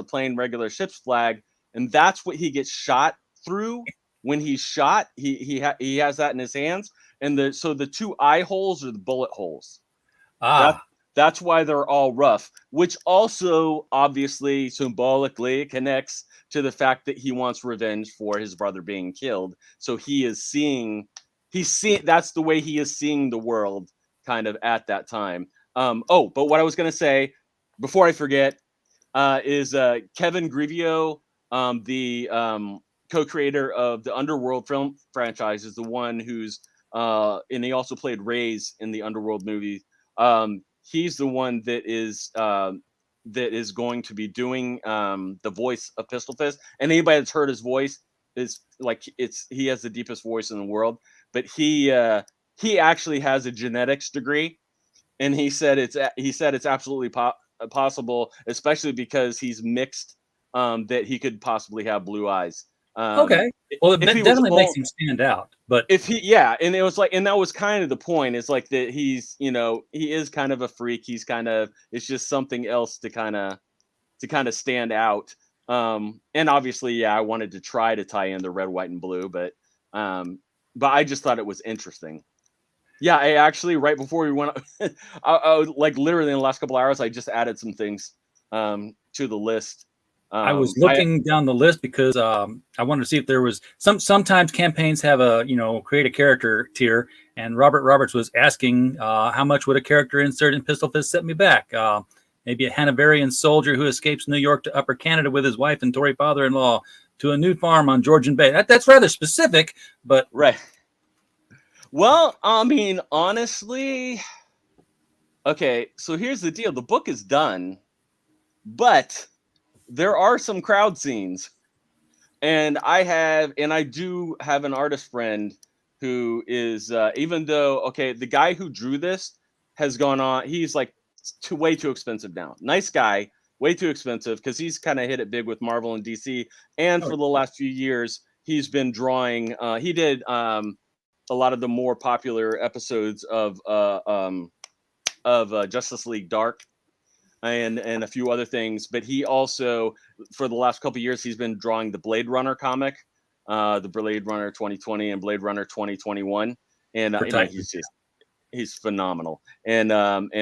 plain regular ship's flag, and that's what he gets shot through when he's shot. He has that in his hands, and the 2 eye holes are the bullet holes. That's why they're all rough, which also obviously symbolically connects to the fact that he wants revenge for his brother being killed. So he's seeing that's the way he is seeing the world kind of at that time. But what I was going to say before I forget is Kevin Grevio, the co-creator of the Underworld film franchise, is the one who's and he also played Reyes in the Underworld movie. He's the one that is going to be doing the voice of Pistolfist. And anybody that's heard his voice is like, he has the deepest voice in the world. But he actually has a genetics degree, and he said it's absolutely possible, especially because he's mixed, that he could possibly have blue eyes. Okay. Well, it definitely makes him stand out. But and it was like, and that was kind of the point. It's like that he's, he is kind of a freak. He's it's just something else to kind of stand out. And obviously, yeah, I wanted to try to tie in the red, white, and blue, but I just thought it was interesting. Yeah, I actually, right before we went, I like literally in the last couple hours, I just added some things to the list. I was looking down the list because I wanted to see if there was sometimes campaigns have a, create a character tier, and Robert Roberts was asking how much would a character insert in Pistolfist set me back? Maybe a Hanoverian soldier who escapes New York to Upper Canada with his wife and Tory father-in-law to a new farm on Georgian Bay. That's rather specific, but right. Well, I mean, honestly, okay, so here's the deal. The book is done, but there are some crowd scenes. And I do have an artist friend who is, even though, okay, the guy who drew this has gone on, he's like way too expensive now. Nice guy, way too expensive, because he's kind of hit it big with Marvel and DC. And for the last few years, he's been drawing, he did a lot of the more popular episodes of Justice League Dark and a few other things. But he also, for the last couple of years, he's been drawing the Blade Runner comic, the Blade Runner 2020 and Blade Runner 2021. And he's phenomenal. And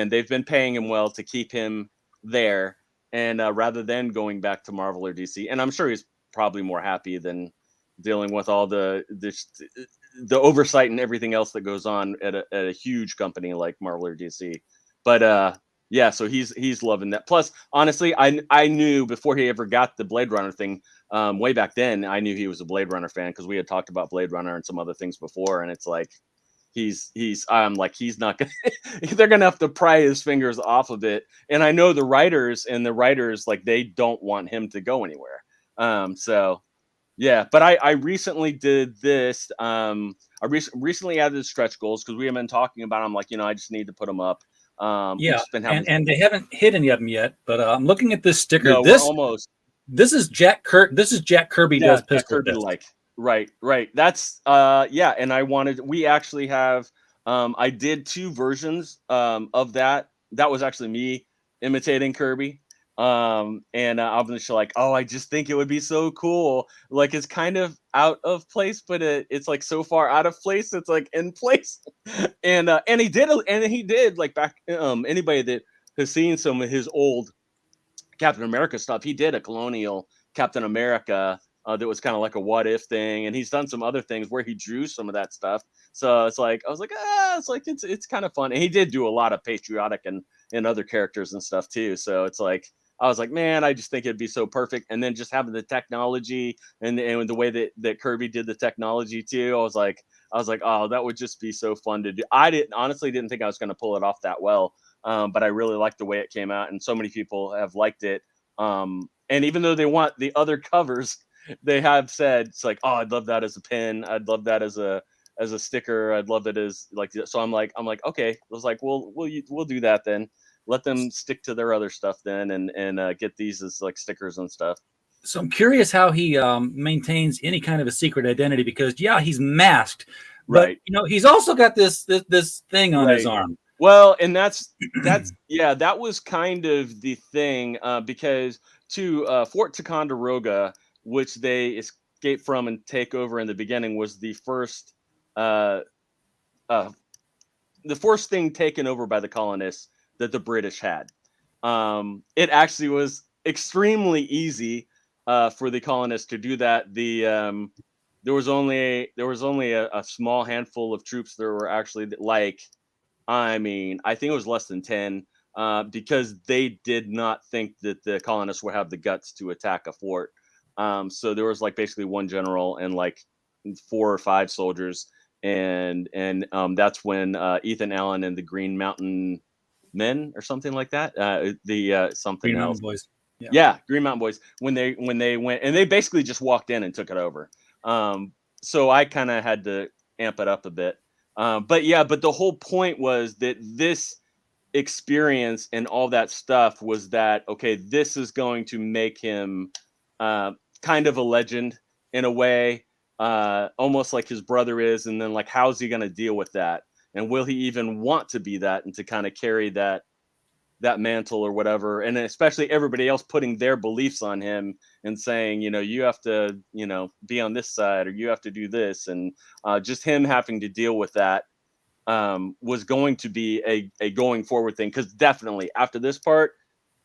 they've been paying him well to keep him there. And rather than going back to Marvel or DC, and I'm sure he's probably more happy than dealing with all the oversight and everything else that goes on at a huge company like Marvel or DC. But yeah, so he's loving that. Plus, honestly, I knew before he ever got the Blade Runner thing, way back then, I knew he was a Blade Runner fan because we had talked about Blade Runner and some other things before. And it's like, I'm like, he's not gonna, they're gonna have to pry his fingers off of it. And I know the writers, like, they don't want him to go anywhere. So yeah, but I recently did this. I recently added stretch goals because we have been talking about them. Like, I just need to put them up. Yeah, and they haven't hit any of them yet. But I'm looking at this sticker. No, we're almost. This is Jack Kirby does Pistol Fist. Like, right. That's yeah. And we actually have. I did 2 versions of that. That was actually me imitating Kirby. And I'm just like, oh, I just think it would be so cool. Like, it's kind of out of place, but it's like so far out of place, it's like in place. And he did like back, anybody that has seen some of his old Captain America stuff, he did a colonial Captain America that was kind of like a what if thing, and he's done some other things where he drew some of that stuff. So it's like, I was like, it's kind of fun. And he did do a lot of patriotic and other characters and stuff too. So it's like, I was like, man, I just think it'd be so perfect. And then just having the technology and the way that Kirby did the technology too, I was like, oh, that would just be so fun to do. I honestly didn't think I was going to pull it off that well. But I really liked the way it came out, and so many people have liked it. And even though they want the other covers, they have said it's like, oh, I'd love that as a pin. I'd love that as a sticker. I'd love it as like, so I'm like, okay. I was like, well, we'll do that then. Let them stick to their other stuff then, and get these as like stickers and stuff. So I'm curious how he maintains any kind of a secret identity, because yeah, he's masked, but Right. he's also got this thing on his Right. arm. Well, and that's yeah, that was kind of the thing, because to Fort Ticonderoga, which they escape from and take over in the beginning, was uh, uh, the first thing taken over by the colonists that the British had. It actually was extremely easy for the colonists to do that. There was only a small handful of troops that were actually like, I mean, I think it was less than 10, because they did not think that the colonists would have the guts to attack a fort. So there was like basically one general and like 4 or 5 soldiers, and that's when Ethan Allen and the Green Mountain Men or something like that. The something Green else. Mountain Boys. Yeah, Green Mountain Boys. When they went, and they basically just walked in and took it over. So I kind of had to amp it up a bit. But yeah, but the whole point was that this experience and all that stuff was that, okay, this is going to make him kind of a legend in a way, almost like his brother is. And then like, how's he going to deal with that? And will he even want to be that and to kind of carry that mantle or whatever? And especially everybody else putting their beliefs on him and saying, you have to, be on this side, or you have to do this. And just him having to deal with that was going to be a going forward thing. Because definitely after this part,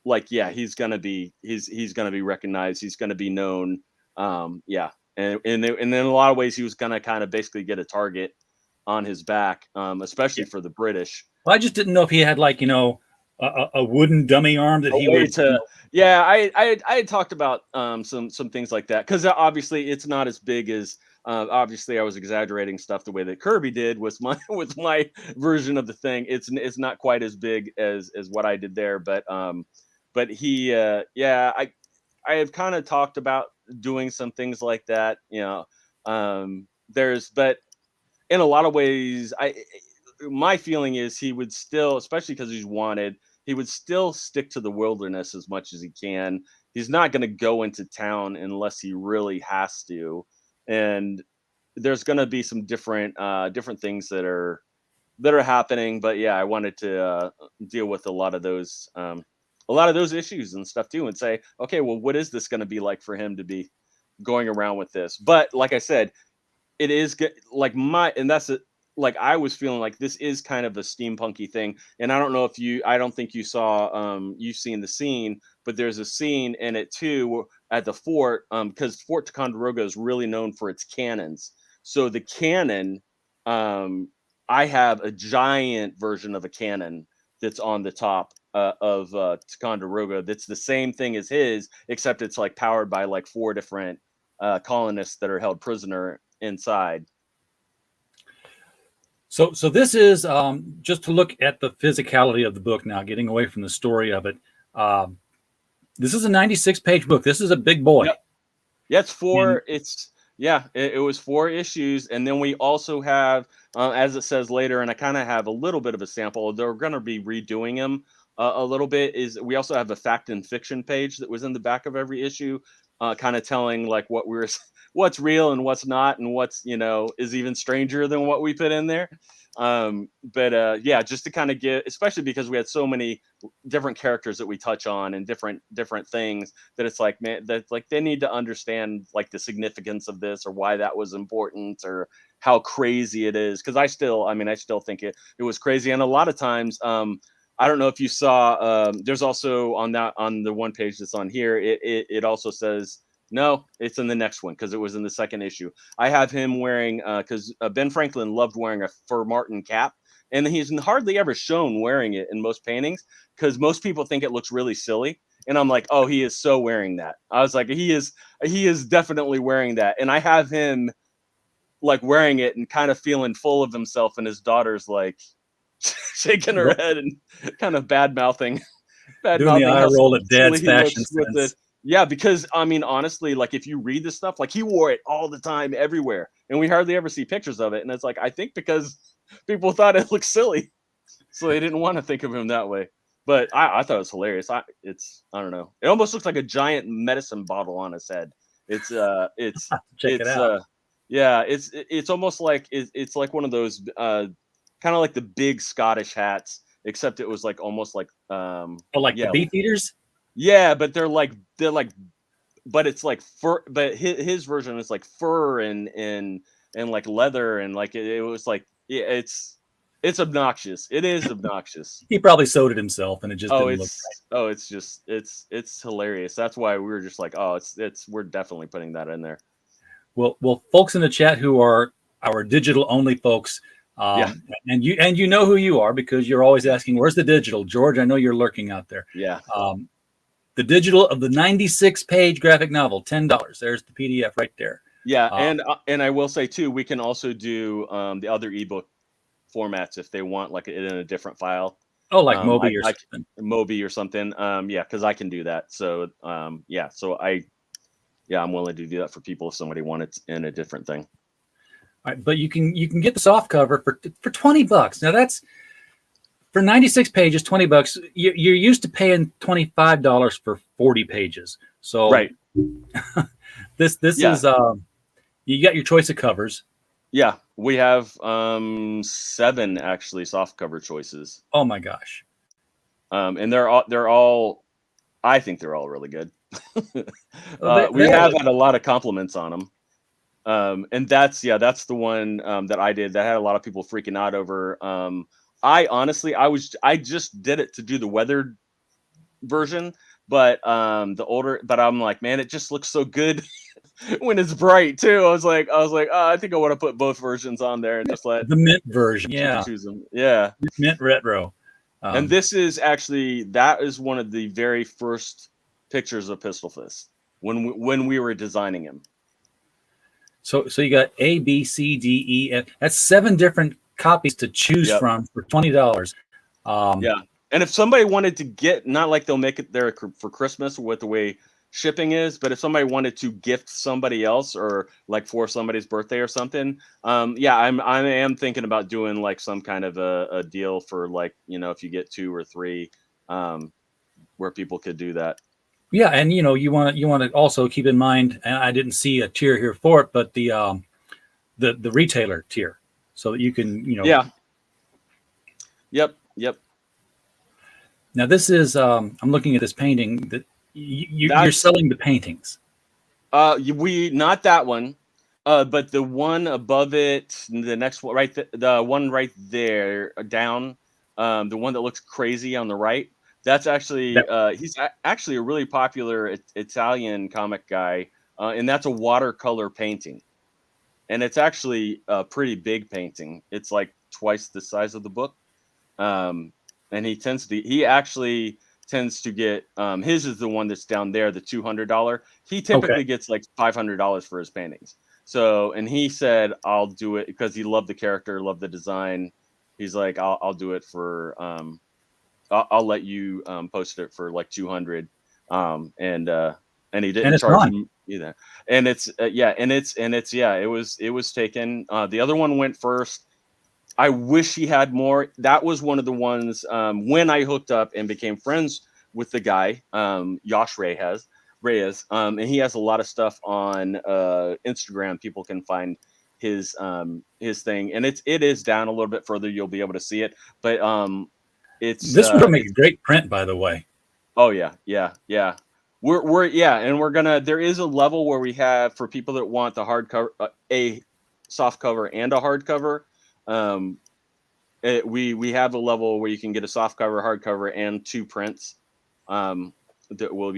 like, yeah, he's gonna be recognized. He's gonna be known. Yeah. And in a lot of ways, he was gonna kind of basically get a target on his back, especially for the British. Well, I just didn't know if he had like a wooden dummy arm that A he way would. to, yeah, I had talked about some things like that, because obviously it's not as big as, obviously I was exaggerating stuff the way that Kirby did with my with my version of the thing. It's not quite as big as what I did there, but he yeah, I have kind of talked about doing some things like that, but in a lot of ways, my feeling is he would still, especially because he's wanted, he would still stick to the wilderness as much as he can. He's not going to go into town unless he really has to. And there's going to be some different things that are happening. But yeah, I wanted to deal with a lot of those issues and stuff too, and say, okay, well, what is this going to be like for him to be going around with this? But like I said, it is good. Like and that's it. Like, I was feeling like this is kind of a steampunky thing. And I don't know if I don't think you saw, you've seen the scene, but there's a scene in it too at the fort, because Fort Ticonderoga is really known for its cannons. So the cannon, I have a giant version of a cannon that's on the top of Ticonderoga. That's the same thing as his, except it's like powered by like 4 different colonists that are held prisoner inside. So this is just to look at the physicality of the book now, getting away from the story of it. This is a 96-page book. This is a big boy. Yep. Yeah, it's 4. It was 4 issues, and then we also have, as it says later, and I kind of have a little bit of a sample. They're going to be redoing them a little bit. Is we also have a fact and fiction page that was in the back of every issue, kind of telling like what's real and what's not, and what's is even stranger than what we put in there. But yeah, just to kind of get, especially because we had so many different characters that we touch on and different things, that it's like, man, that like they need to understand like the significance of this, or why that was important, or how crazy it is. Because I still think it was crazy. And a lot of times, I don't know if you saw, there's also on the one page that's on here, it also says, no, it's in the next one, because it was in the second issue. I have him wearing, because Ben Franklin loved wearing a fur marten cap, and he's hardly ever shown wearing it in most paintings, because most people think it looks really silly. And I'm like, oh, he is so wearing that. I was like, he is definitely wearing that. And I have him like wearing it and kind of feeling full of himself, and his daughter's like shaking her head and kind of bad mouthing bad Doing the mouthing eye how roll at silly Dad's he fashion looks with sense. yeah, because I mean, honestly, like if you read this stuff, like he wore it all the time, everywhere, and we hardly ever see pictures of it. And it's like I think because people thought it looked silly, so they didn't want to think of him that way. But I thought it was hilarious. I don't know. It almost looks like a giant medicine bottle on his head. It's Check it it's out. yeah, it's almost like it's like one of those kind of like the big Scottish hats, except it was like almost like Oh, like the yeah, beef eaters? yeah, but they're like but it's like fur, but his version is like fur and like leather and like it was like yeah, it's obnoxious. It is obnoxious. He probably sewed it himself, and it just Oh, didn't look right. it's just it's hilarious. That's why we were just like, oh, it's we're definitely putting that in there. Well, folks in the chat who are our digital only folks, Yeah, and you know who you are because you're always yeah, asking, "Where's the digital?" George, I know you're lurking out there. yeah. Um, the digital of the 96-page graphic novel, $10. There's the PDF right there. Yeah, Uh, and I will say too, we can also do the other ebook formats if they want, like it in a different file. oh, like Moby or I something. Moby or something. Yeah, because I can do that. So yeah, so I'm willing to do that for people if somebody wanted in a different thing. All right, but you can get the soft cover for $20. Now that's for 96 pages, $20. You're used to paying $25 for 40 pages. So Right. this Yeah. is you got your choice of covers. Yeah. We have 7 actually soft cover choices. Oh my gosh. And they're all I think they're all really good. Well, We have had a lot of compliments on them. And that's the one that I did that had a lot of people freaking out over. I honestly I just did it to do the weathered version, but I'm like, man, it just looks so good when it's bright too. I was like, oh, I think I want to put both versions on there and just let the mint version. people Yeah. choose them. Yeah. Mint retro. And this is actually that is one of the very first pictures of Pistolfist when we were designing him. So you got A, B, C, D, E, F. That's 7 different copies to choose Yep. from for $20. Yeah. And if somebody wanted to get, not like they'll make it there for Christmas with the way shipping is, but if somebody wanted to gift somebody else or like for somebody's birthday or something, yeah, I am thinking about doing like some kind of a deal for like, if you get 2 or 3, where people could do that. Yeah, and you want to also keep in mind, and I didn't see a tier here for it, but the retailer tier, so that you can Yeah. Yep. Now this is I'm looking at this painting that you're selling the paintings. We not that one, but the one above it, the next one, right, the one right there down, the one that looks crazy on the right. That's actually he's actually a really popular Italian comic guy, and that's a watercolor painting, and it's actually a pretty big painting. It's like twice the size of the book, and he actually tends to get his is the one that's down there, the $200. He typically gets like $500 for his paintings. So, and he said, I'll do it because he loved the character, loved the design. He's like, I'll do it for I'll let you post it for like 200. And he didn't charge him either. And it's it was taken. The other one went first. I wish he had more. That was one of the ones when I hooked up and became friends with the guy, Yosh Reyes, and he has a lot of stuff on Instagram. People can find his thing, and it is down a little bit further. You'll be able to see it, but this would make a great print, by the way. Oh yeah. We're and we're gonna. There is a level where we have for people that want the hardcover, a soft cover and a hardcover. We have a level where you can get a soft cover, hardcover, and 2 prints that we'll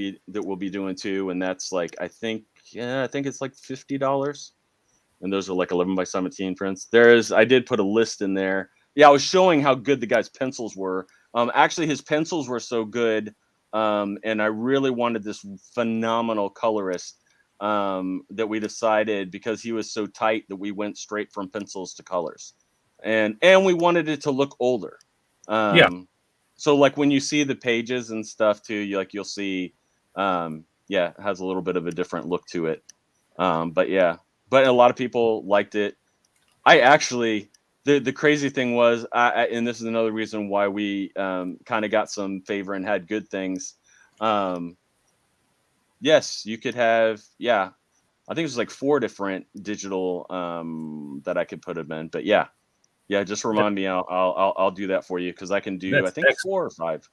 be doing too, and that's like I think it's like $50, and those are like 11 by 17 prints. I did put a list in there. Yeah, I was showing how good the guy's pencils were. Actually, his pencils were so good, and I really wanted this phenomenal colorist that we decided because he was so tight that we went straight from pencils to colors. And we wanted it to look older. So like when you see the pages and stuff too, you'll see, it has a little bit of a different look to it. But a lot of people liked it. I actually, the crazy thing was, and this is another reason why we kind of got some favor and had good things. Yes, you could have, I think it was like 4 different digital that I could put them in. But just remind me. I'll do that for you because I can do, I That's think, excellent. 4 or 5.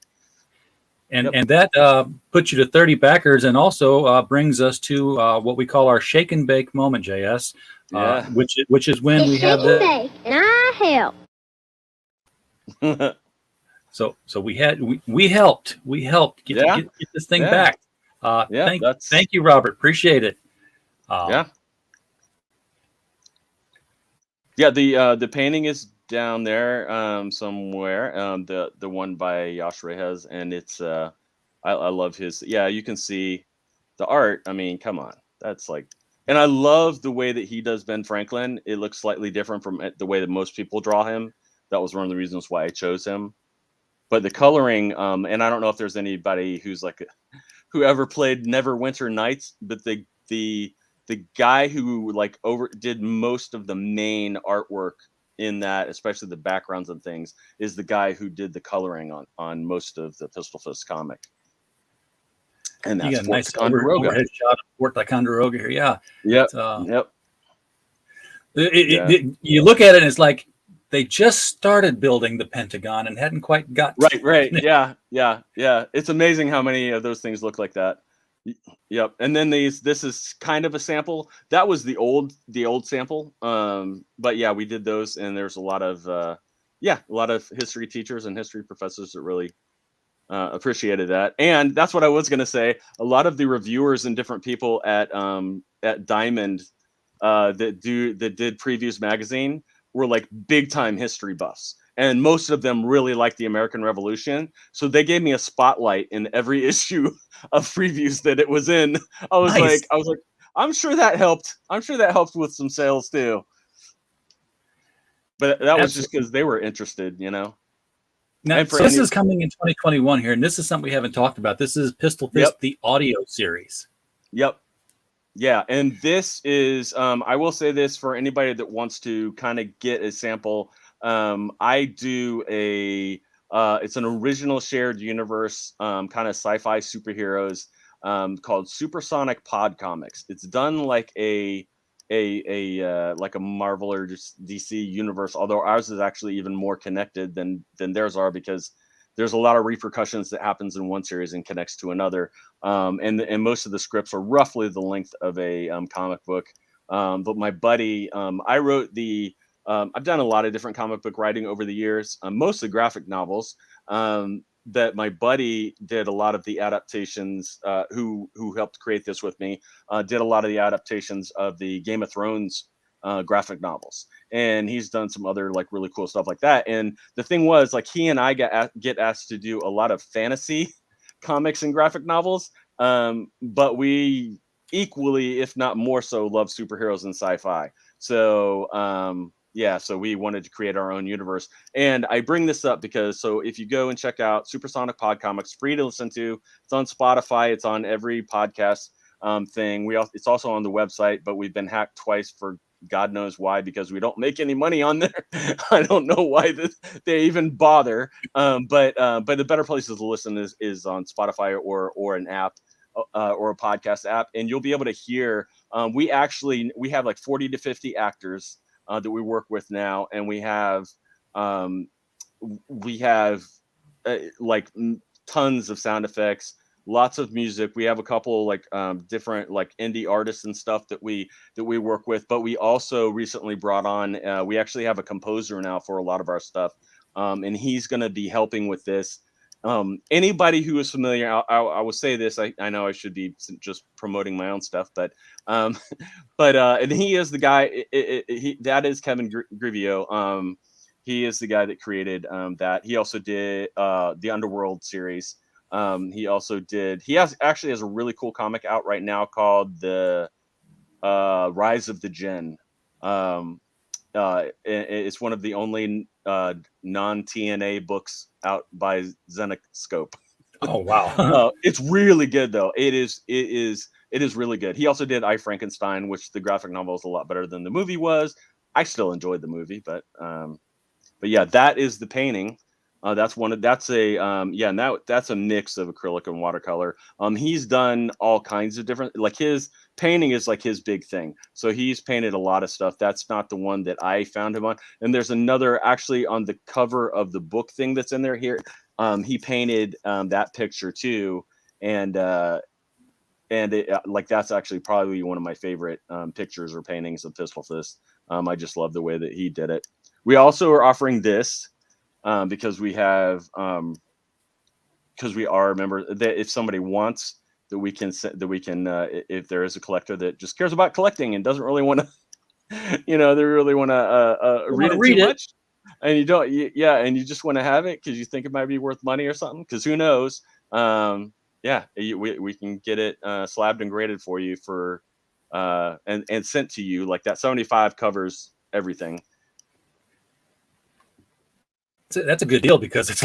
And that puts you to 30 backers, and also brings us to what we call our shake and bake moment, JS. Which is when we have the bake, and I help. So we helped get this thing back. Thank you, Robert. Appreciate it. The painting is down there somewhere. The one by Yash Reyes, and it's I love his. Yeah, you can see the art. I mean, come on, that's like, and I love the way that he does Ben Franklin. It looks slightly different from the way that most people draw him. That was one of the reasons why I chose him. But the coloring, and I don't know if there's anybody who's like, whoever played Neverwinter Nights, but the guy who like did most of the main artwork in that, especially the backgrounds and things, is the guy who did the coloring on most of the Pistolfist comic. And that's you got a nice overhead shot of Fort Ticonderoga here. Yeah. Yep. You look at it and it's like they just started building the Pentagon and hadn't quite got right. Yeah. It's amazing how many of those things look like that. Yep. And then this is kind of a sample. That was the old sample. But yeah, we did those, and there's a lot of history teachers and history professors that really appreciated that. And that's what I was gonna say. A lot of the reviewers and different people at Diamond that did Previews magazine were like big time history buffs. And most of them really liked the American Revolution. So they gave me a spotlight in every issue of Previews that it was in. I was like, I'm sure that helped. I'm sure that helped with some sales too. But that was just because they were interested, Now, so this is coming in 2021 here, and this is something we haven't talked about. This is Pistolfist, the audio series. Yep. Yeah, and this is, I will say this for anybody that wants to kind of get a sample. I do it's an original shared universe, kind of sci-fi superheroes, called Supersonic Pod Comics. It's done like a Marvel or just DC universe, although ours is actually even more connected than theirs are, because there's a lot of repercussions that happens in one series and connects to another. And most of the scripts are roughly the length of a comic book. But my buddy, I wrote I've done a lot of different comic book writing over the years, mostly graphic novels. That my buddy did a lot of the adaptations, who helped create this with me, did a lot of the adaptations of the Game of Thrones graphic novels, and he's done some other like really cool stuff like that. And the thing was, like, he and I get asked to do a lot of fantasy comics and graphic novels, but we equally, if not more so, love superheroes and sci-fi. So so we wanted to create our own universe. And I bring this up because, so if you go and check out Supersonic Pod Comics, free to listen to. It's on Spotify. It's on every podcast thing. It's also on the website, but we've been hacked twice for God knows why, because we don't make any money on there. I don't know why they even bother. But the better places to listen is on Spotify or an app, or a podcast app, and you'll be able to hear. We have like 40 to 50 actors that we work with now, and we have like tons of sound effects, lots of music. We have a couple like different like indie artists and stuff that we work with, but we also recently brought on, we actually have a composer now for a lot of our stuff, and he's going to be helping with this. Anybody who is familiar, I will say this, I know I should be just promoting my own stuff, but and he is the guy, that is Kevin Grivio. He is the guy that created that. He also did the Underworld series. He actually has a really cool comic out right now called the Rise of the Jinn. It's one of the only non-TNA books out by Zenescope. Oh wow. It's really good though. It is really good. He also did I, Frankenstein, which the graphic novel is a lot better than the movie was. I still enjoyed the movie, but yeah, that is the painting. That's a mix of acrylic and watercolor. He's done all kinds of different, like his painting is like his big thing. So he's painted a lot of stuff. That's not the one that I found him on. And there's another actually on the cover of the book thing that's in there here. He painted that picture too, and like that's actually probably one of my favorite pictures or paintings of Pistolfist. I just love the way that he did it. We also are offering this because we have because we are a member that if somebody wants that we can if there is a collector that just cares about collecting and doesn't really want to they really want to read it too much, and you don't and you just want to have it because you think it might be worth money or something, because who knows. We can get it slabbed and graded for you for and sent to you. Like that 75 covers everything. That's a good deal because it's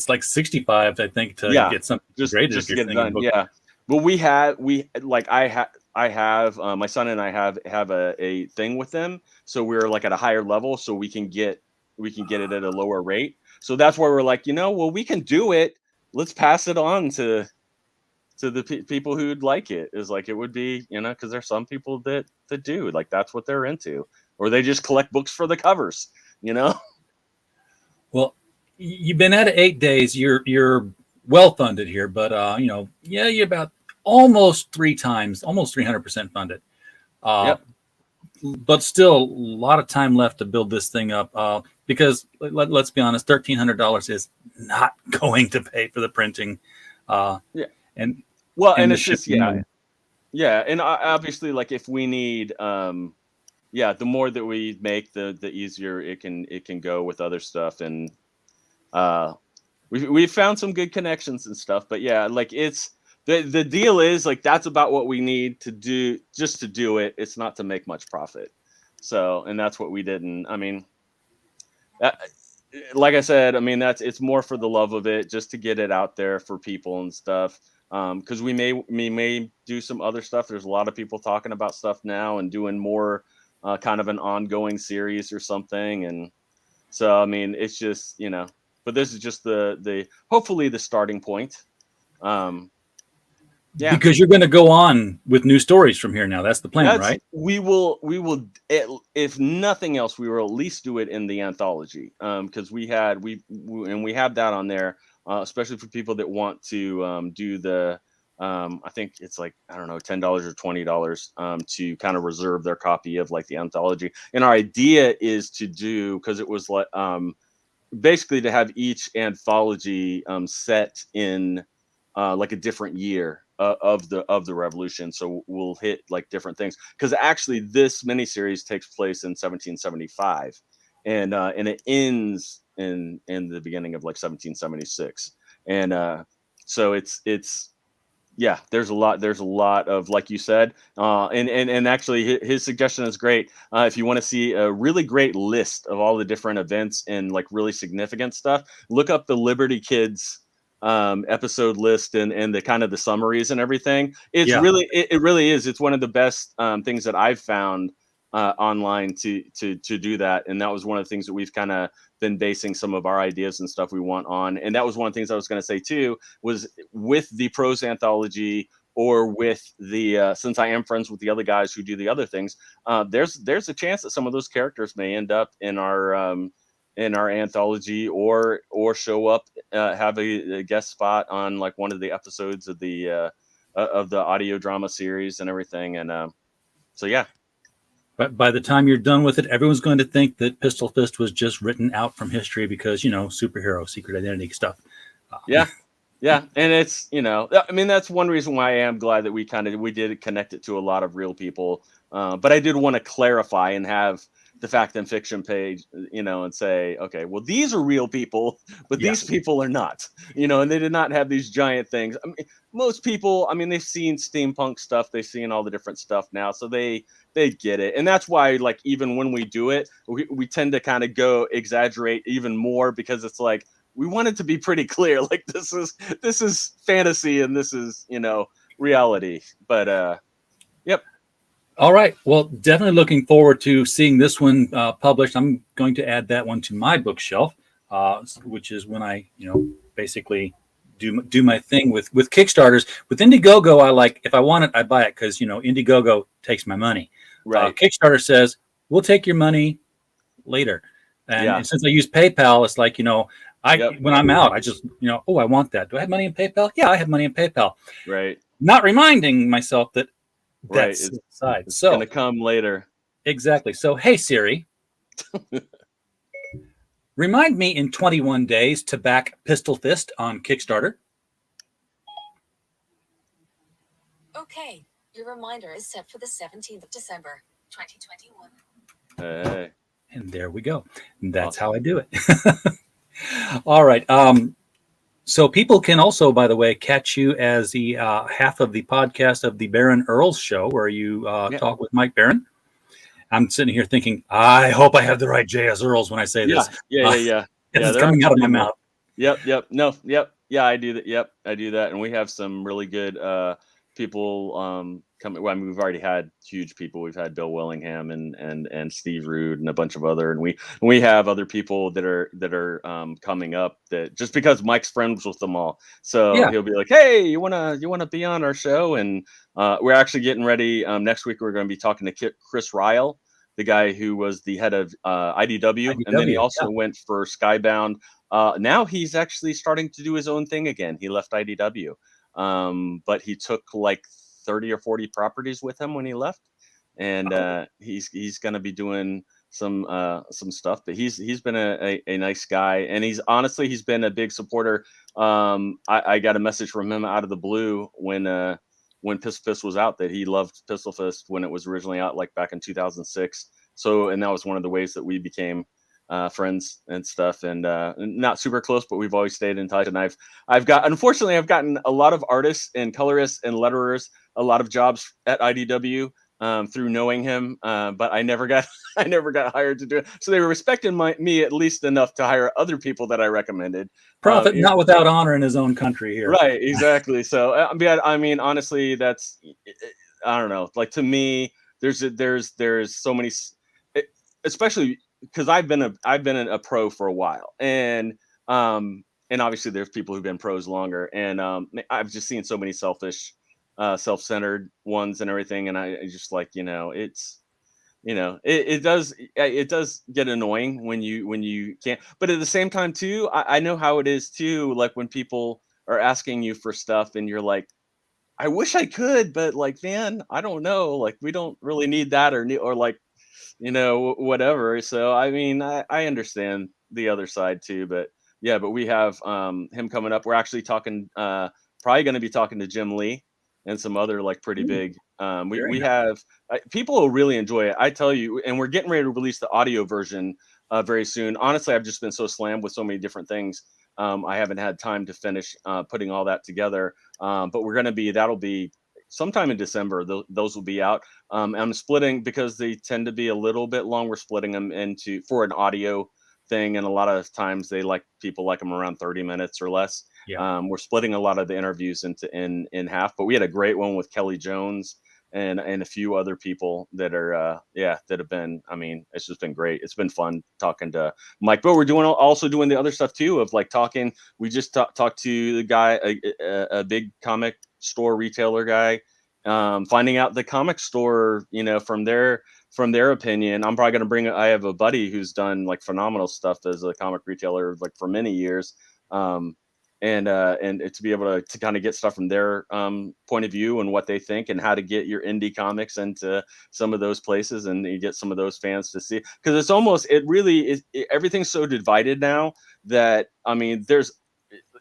like 65, I think, to get something graded. Just to get it done. Yeah. Well, I have my son and I have a thing with them, so we're like at a higher level, so we can get it at a lower rate. So that's why we're like, we can do it. Let's pass it on to the people who'd like it. Is like it would be, because there's some people that do, like that's what they're into, or they just collect books for the covers. Well, you've been at it 8 days. You're well funded here, but you're about almost 300% funded. Yep. But still a lot of time left to build this thing up. Because let's be honest, $1,300 is not going to pay for the printing. And it's just and obviously, like if we need the more that we make, the easier it can go with other stuff. And we've found some good connections and stuff. But yeah, like it's the deal is like that's about what we need to do just to do it. It's not to make much profit. So, and that's what we did. And I mean, like I said, I mean it's more for the love of it, just to get it out there for people and stuff. Because we may do some other stuff. There's a lot of people talking about stuff now and doing more. Kind of an ongoing series or something, and so I mean it's just but this is just the hopefully the starting point. Because you're going to go on with new stories from here now. That's the plan, right? We will if nothing else, we will at least do it in the anthology, because we have that on there, especially for people that want to do the I think it's like, I don't know, $10 or $20 to kind of reserve their copy of like the anthology. And our idea is to do, because it was like basically to have each anthology set in like a different year of the revolution. So we'll hit like different things, because actually this miniseries takes place in 1775 and it ends in the beginning of like 1776. And so it's there's a lot of, like you said, and actually his suggestion is great. If you want to see a really great list of all the different events and like really significant stuff, look up the Liberty Kids episode list and the kind of the summaries and everything. It's it really is. It's one of the best things that I've found online to do that. And that was one of the things that we've kind of been basing some of our ideas and stuff we want on. And that was one of the things I was going to say too, was with the prose anthology, or with the since I am friends with the other guys who do the other things, there's a chance that some of those characters may end up in our anthology, or show up, have a guest spot on like one of the episodes of the audio drama series and everything. And so yeah. But by the time you're done with it, everyone's going to think that Pistolfist was just written out from history because, superhero, secret identity stuff. Yeah. And it's, I mean, that's one reason why I am glad that we did connect it to a lot of real people. But I did want to clarify and have the fact and fiction page, and say, okay, well, these are real people, but these people are not, and they did not have these giant things. I mean, most people, I mean, they've seen steampunk stuff, they've seen all the different stuff now, so they get it. And that's why, like, even when we do it, we tend to kind of go exaggerate even more, because it's like, we want it to be pretty clear, like, this is fantasy and this is, reality. But yep. All right. Well, definitely looking forward to seeing this one published. I'm going to add that one to my bookshelf, which is when I, basically do my thing with Kickstarters. With Indiegogo, I like, if I want it, I buy it, because Indiegogo takes my money. Right. Kickstarter says we'll take your money later, and since I use PayPal, it's like when I'm out, I just oh, I want that. Do I have money in PayPal? Yeah, I have money in PayPal. Right. Not reminding myself that. Right. That's inside. It's So going to come later. Exactly. So, hey, Siri, remind me in 21 days to back Pistolfist on Kickstarter. Okay. Your reminder is set for the 17th of December, 2021. Hey. And there we go. That's Awesome. how I do it. All right. So people can also, by the way, catch you as the half of the podcast of the Baron Earls show, where you talk with Mike Baron. I'm sitting here thinking, I hope I have the right J.S. Earls when I say this. Yeah. It's coming out of my mouth. Yep. No, yep. Yeah, I do that. Yep, I do that. And we have some really good people coming. Well, I mean, we've already had huge people. We've had Bill Willingham and Steve Rude and a bunch of other, and we have other people that are coming up, that just because Mike's friends with them all, so he'll be like, hey, you wanna be on our show? And we're actually getting ready. Next week we're going to be talking to Chris Rile, the guy who was the head of IDW, and then he also went for Skybound. Now he's actually starting to do his own thing again. He left IDW, but he took like 30 or 40 properties with him when he left, and he's going to be doing some stuff. But he's been a nice guy, and he's been a big supporter. I got a message from him out of the blue when Pistolfist was out, that he loved Pistolfist when it was originally out, like back in 2006. So, and that was one of the ways that we became friends and stuff, and not super close, but we've always stayed in touch. And I've gotten a lot of artists and colorists and letterers a lot of jobs at IDW through knowing him, but I never got hired to do it. So they were respecting me at least enough to hire other people that I recommended. Prophet not without honor in his own country here. Right, exactly. So I mean, honestly, that's, I don't know. Like, to me, there's so many, especially because I've been a pro for a while, and obviously there's people who've been pros longer, and I've just seen so many selfish, self-centered ones and everything, and I just, like, it's, it does get annoying when you can't. But at the same time too, I know how it is too, like when people are asking you for stuff and you're like, I wish I could, but like, man, I don't know, like, we don't really need that, or like, whatever. So I mean, I understand the other side too, but yeah, but we have him coming up. We're actually talking, probably going to be talking to Jim Lee and some other, like, pretty big. We have people will really enjoy it, I tell you. And we're getting ready to release the audio version very soon. Honestly, I've just been so slammed with so many different things. I haven't had time to finish putting all that together. But that'll be sometime in December. Those will be out. I'm splitting, because they tend to be a little bit long. We're splitting them for an audio thing, and a lot of times people like them around 30 minutes or less. We're splitting a lot of the interviews in half, but we had a great one with Kelly Jones and a few other people that are that have been, I mean, it's just been great. It's been fun talking to Mike, but we're also doing the other stuff too, of like talking. We just talked to the guy, a big comic store retailer guy, finding out the comic store, from their opinion. I'm probably going to I have a buddy who's done like phenomenal stuff as a comic retailer, like, for many years. And to be able to kind of get stuff from their point of view and what they think, and how to get your indie comics into some of those places, and you get some of those fans to see, because it really is, everything's so divided now that, I mean, there's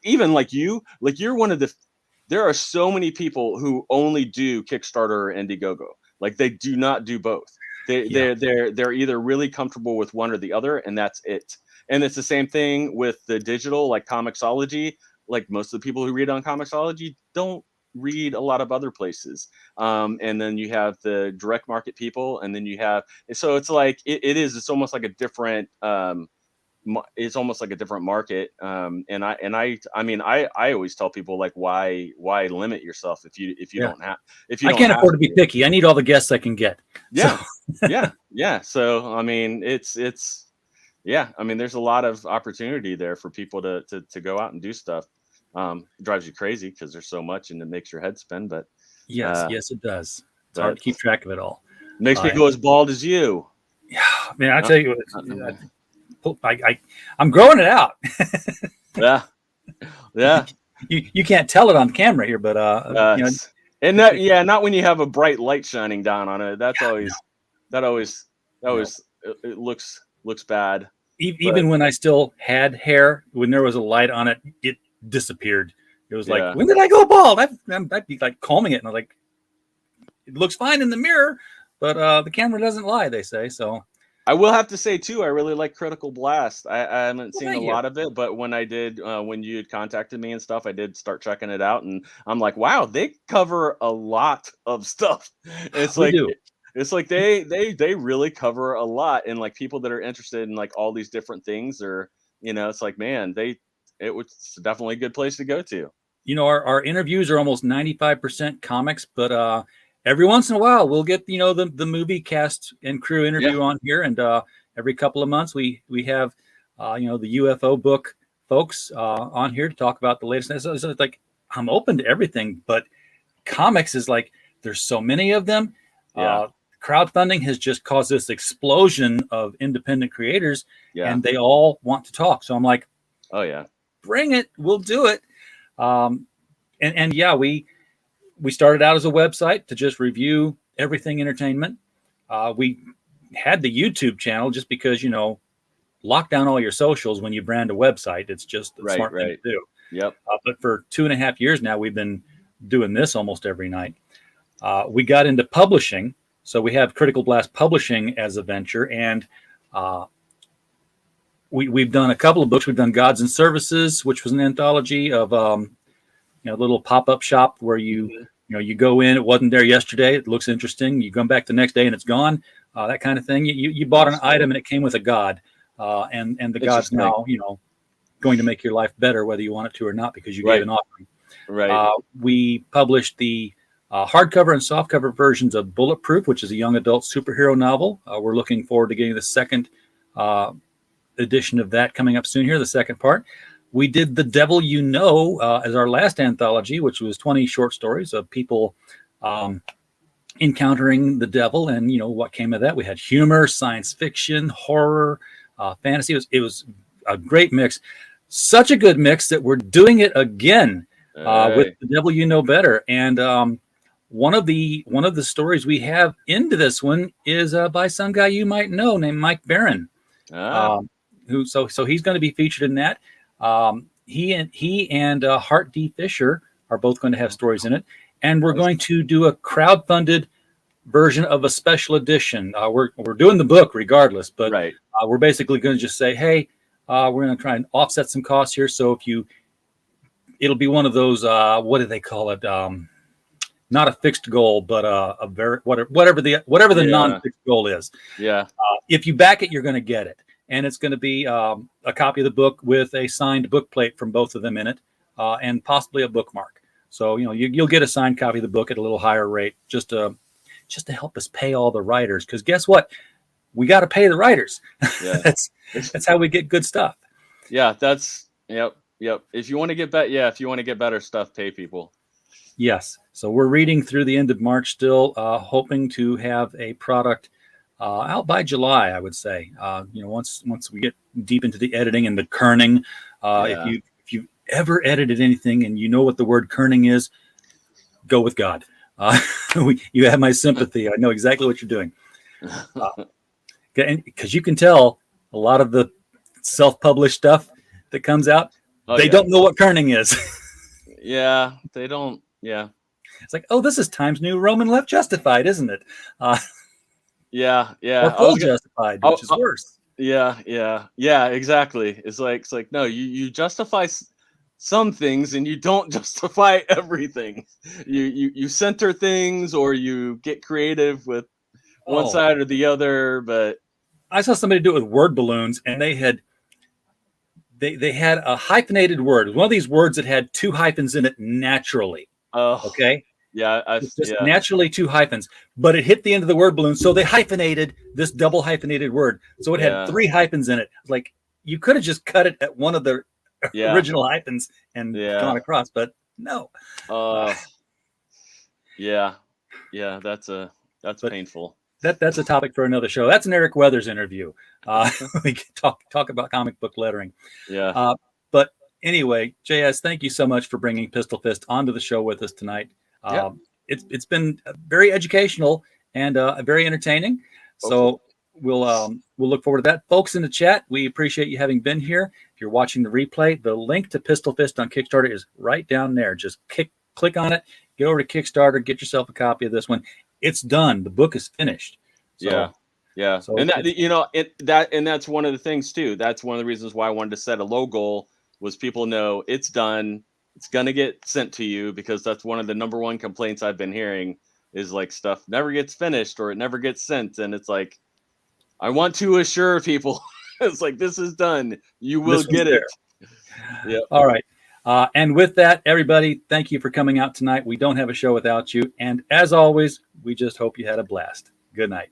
even you're one of there are so many people who only do Kickstarter or Indiegogo. Like, they do not do both. They're either really comfortable with one or the other, and that's it. And it's the same thing with the digital, like Comixology. Like most of the people who read on Comixology don't read a lot of other places. And then you have the direct market people, and then you have, so it's like it's almost like a different it's almost like a different market. I mean, I always tell people, like, why limit yourself if you don't have, if you I don't can't have afford to be picky. I need all the guests I can get. Yeah. So. Yeah. So I mean, it's yeah, I mean, there's a lot of opportunity there for people to go out and do stuff. It drives you crazy because there's so much and it makes your head spin, but Yes, it does. It's hard but to keep track of it all. makes me go as bald as you. Yeah, man, I tell you what, I'm growing it out. Yeah. You can't tell it on camera here, but and that, yeah, not when you have a bright light shining down on it. That's always it looks bad. Even when I still had hair, when there was a light on it, it disappeared. It was like, when did I go bald? I'd be like combing it, and I was like, it looks fine in the mirror, but the camera doesn't lie, they say. So I will have to say too, I really like Critical Blast. I haven't seen a lot you. of it, but when I did, when you had contacted me and stuff, I did start checking it out, and I'm like, wow, they cover a lot of stuff. It's like it's like they really cover a lot, and like people that are interested in like all these different things, or it's like, man, it's definitely a good place to go to. Our interviews are almost 95% comics, but every once in a while we'll get the movie cast and crew interview on here, and every couple of months we have the UFO book folks on here to talk about the latest. So it's like, I'm open to everything, but comics is like, there's so many of them. Crowdfunding has just caused this explosion of independent creators, and they all want to talk. So I'm like, oh yeah, bring it, we'll do it. We started out as a website to just review everything entertainment. We had the YouTube channel just because, lock down all your socials when you brand a website. It's just a smart thing to do. Yep. But for 2.5 years now, we've been doing this almost every night. We got into publishing. So we have Critical Blast Publishing as a venture, and we've done a couple of books. We've done Gods and Services, which was an anthology of little pop-up shop where you go in. It wasn't there yesterday. It looks interesting. You come back the next day and it's gone. That kind of thing. You bought an item and it came with a god, and the god's now going to make your life better whether you want it to or not because you gave an offering. Right. We published the hardcover and softcover versions of Bulletproof, which is a young adult superhero novel. We're looking forward to getting the second edition of that coming up soon here, the second part. We did The Devil You Know as our last anthology, which was 20 short stories of people encountering the devil, and what came of that. We had humor, science fiction, horror, fantasy. It was a great mix. Such a good mix that we're doing it again with The Devil You Know Better. And one of the stories we have into this one is by some guy you might know named Mike Barron. So he's going to be featured in that. He and Hart D. Fisher are both going to have stories in it, and we're going to do a crowdfunded version of a special edition. We're doing the book regardless, but we're basically going to just say, hey, we're going to try and offset some costs here. So it'll be one of those what do they call it? Not a fixed goal, but a very whatever the non-fixed goal is. Yeah. If you back it, you're going to get it. And it's going to be a copy of the book with a signed book plate from both of them in it, and possibly a bookmark. So you'll get a signed copy of the book at a little higher rate, just to help us pay all the writers. Because guess what, we got to pay the writers. Yeah, that's how we get good stuff. Yeah, yep. If you want to get better stuff, pay people. Yes. So we're reading through the end of March still, hoping to have a product out by July, I would say. Once we get deep into the editing and the kerning, if you ever edited anything and you know what the word kerning is, go with God. You have my sympathy. I know exactly what you're doing. Because you can tell a lot of the self-published stuff that comes out, they don't know what kerning is. Yeah, they don't. Yeah. It's like, oh, this is Times New Roman left justified, isn't it? Yeah, or full justified, which is worse. Yeah, exactly. It's like no, you justify some things and you don't justify everything. You center things or you get creative with one side or the other, but I saw somebody do it with word balloons, and they had a hyphenated word. It was one of these words that had 2 hyphens in it naturally. Okay. Yeah, just naturally 2 hyphens, but it hit the end of the word balloon, so they hyphenated this double hyphenated word, so it had 3 hyphens in it. Like, you could have just cut it at one of the original hyphens and gone across, but no. Yeah, that's painful. That's a topic for another show. That's an Eric Weathers interview. We can talk about comic book lettering. Yeah. But anyway, JS, thank you so much for bringing Pistolfist onto the show with us tonight. It's been very educational and very entertaining. So we'll look forward to that, folks in the chat. We appreciate you having been here. If you're watching the replay, the link to Pistolfist on Kickstarter is right down there. Just click on it, get over to Kickstarter, get yourself a copy of this one. It's done. The book is finished. So, yeah. So and that's one of the things too. That's one of the reasons why I wanted to set a low goal, was people know it's done. It's going to get sent to you, because that's one of the number one complaints I've been hearing is like stuff never gets finished or it never gets sent. And it's like, I want to assure people it's like, this is done. You will get it. Yeah. All right. And with that, everybody, thank you for coming out tonight. We don't have a show without you. And as always, we just hope you had a blast. Good night.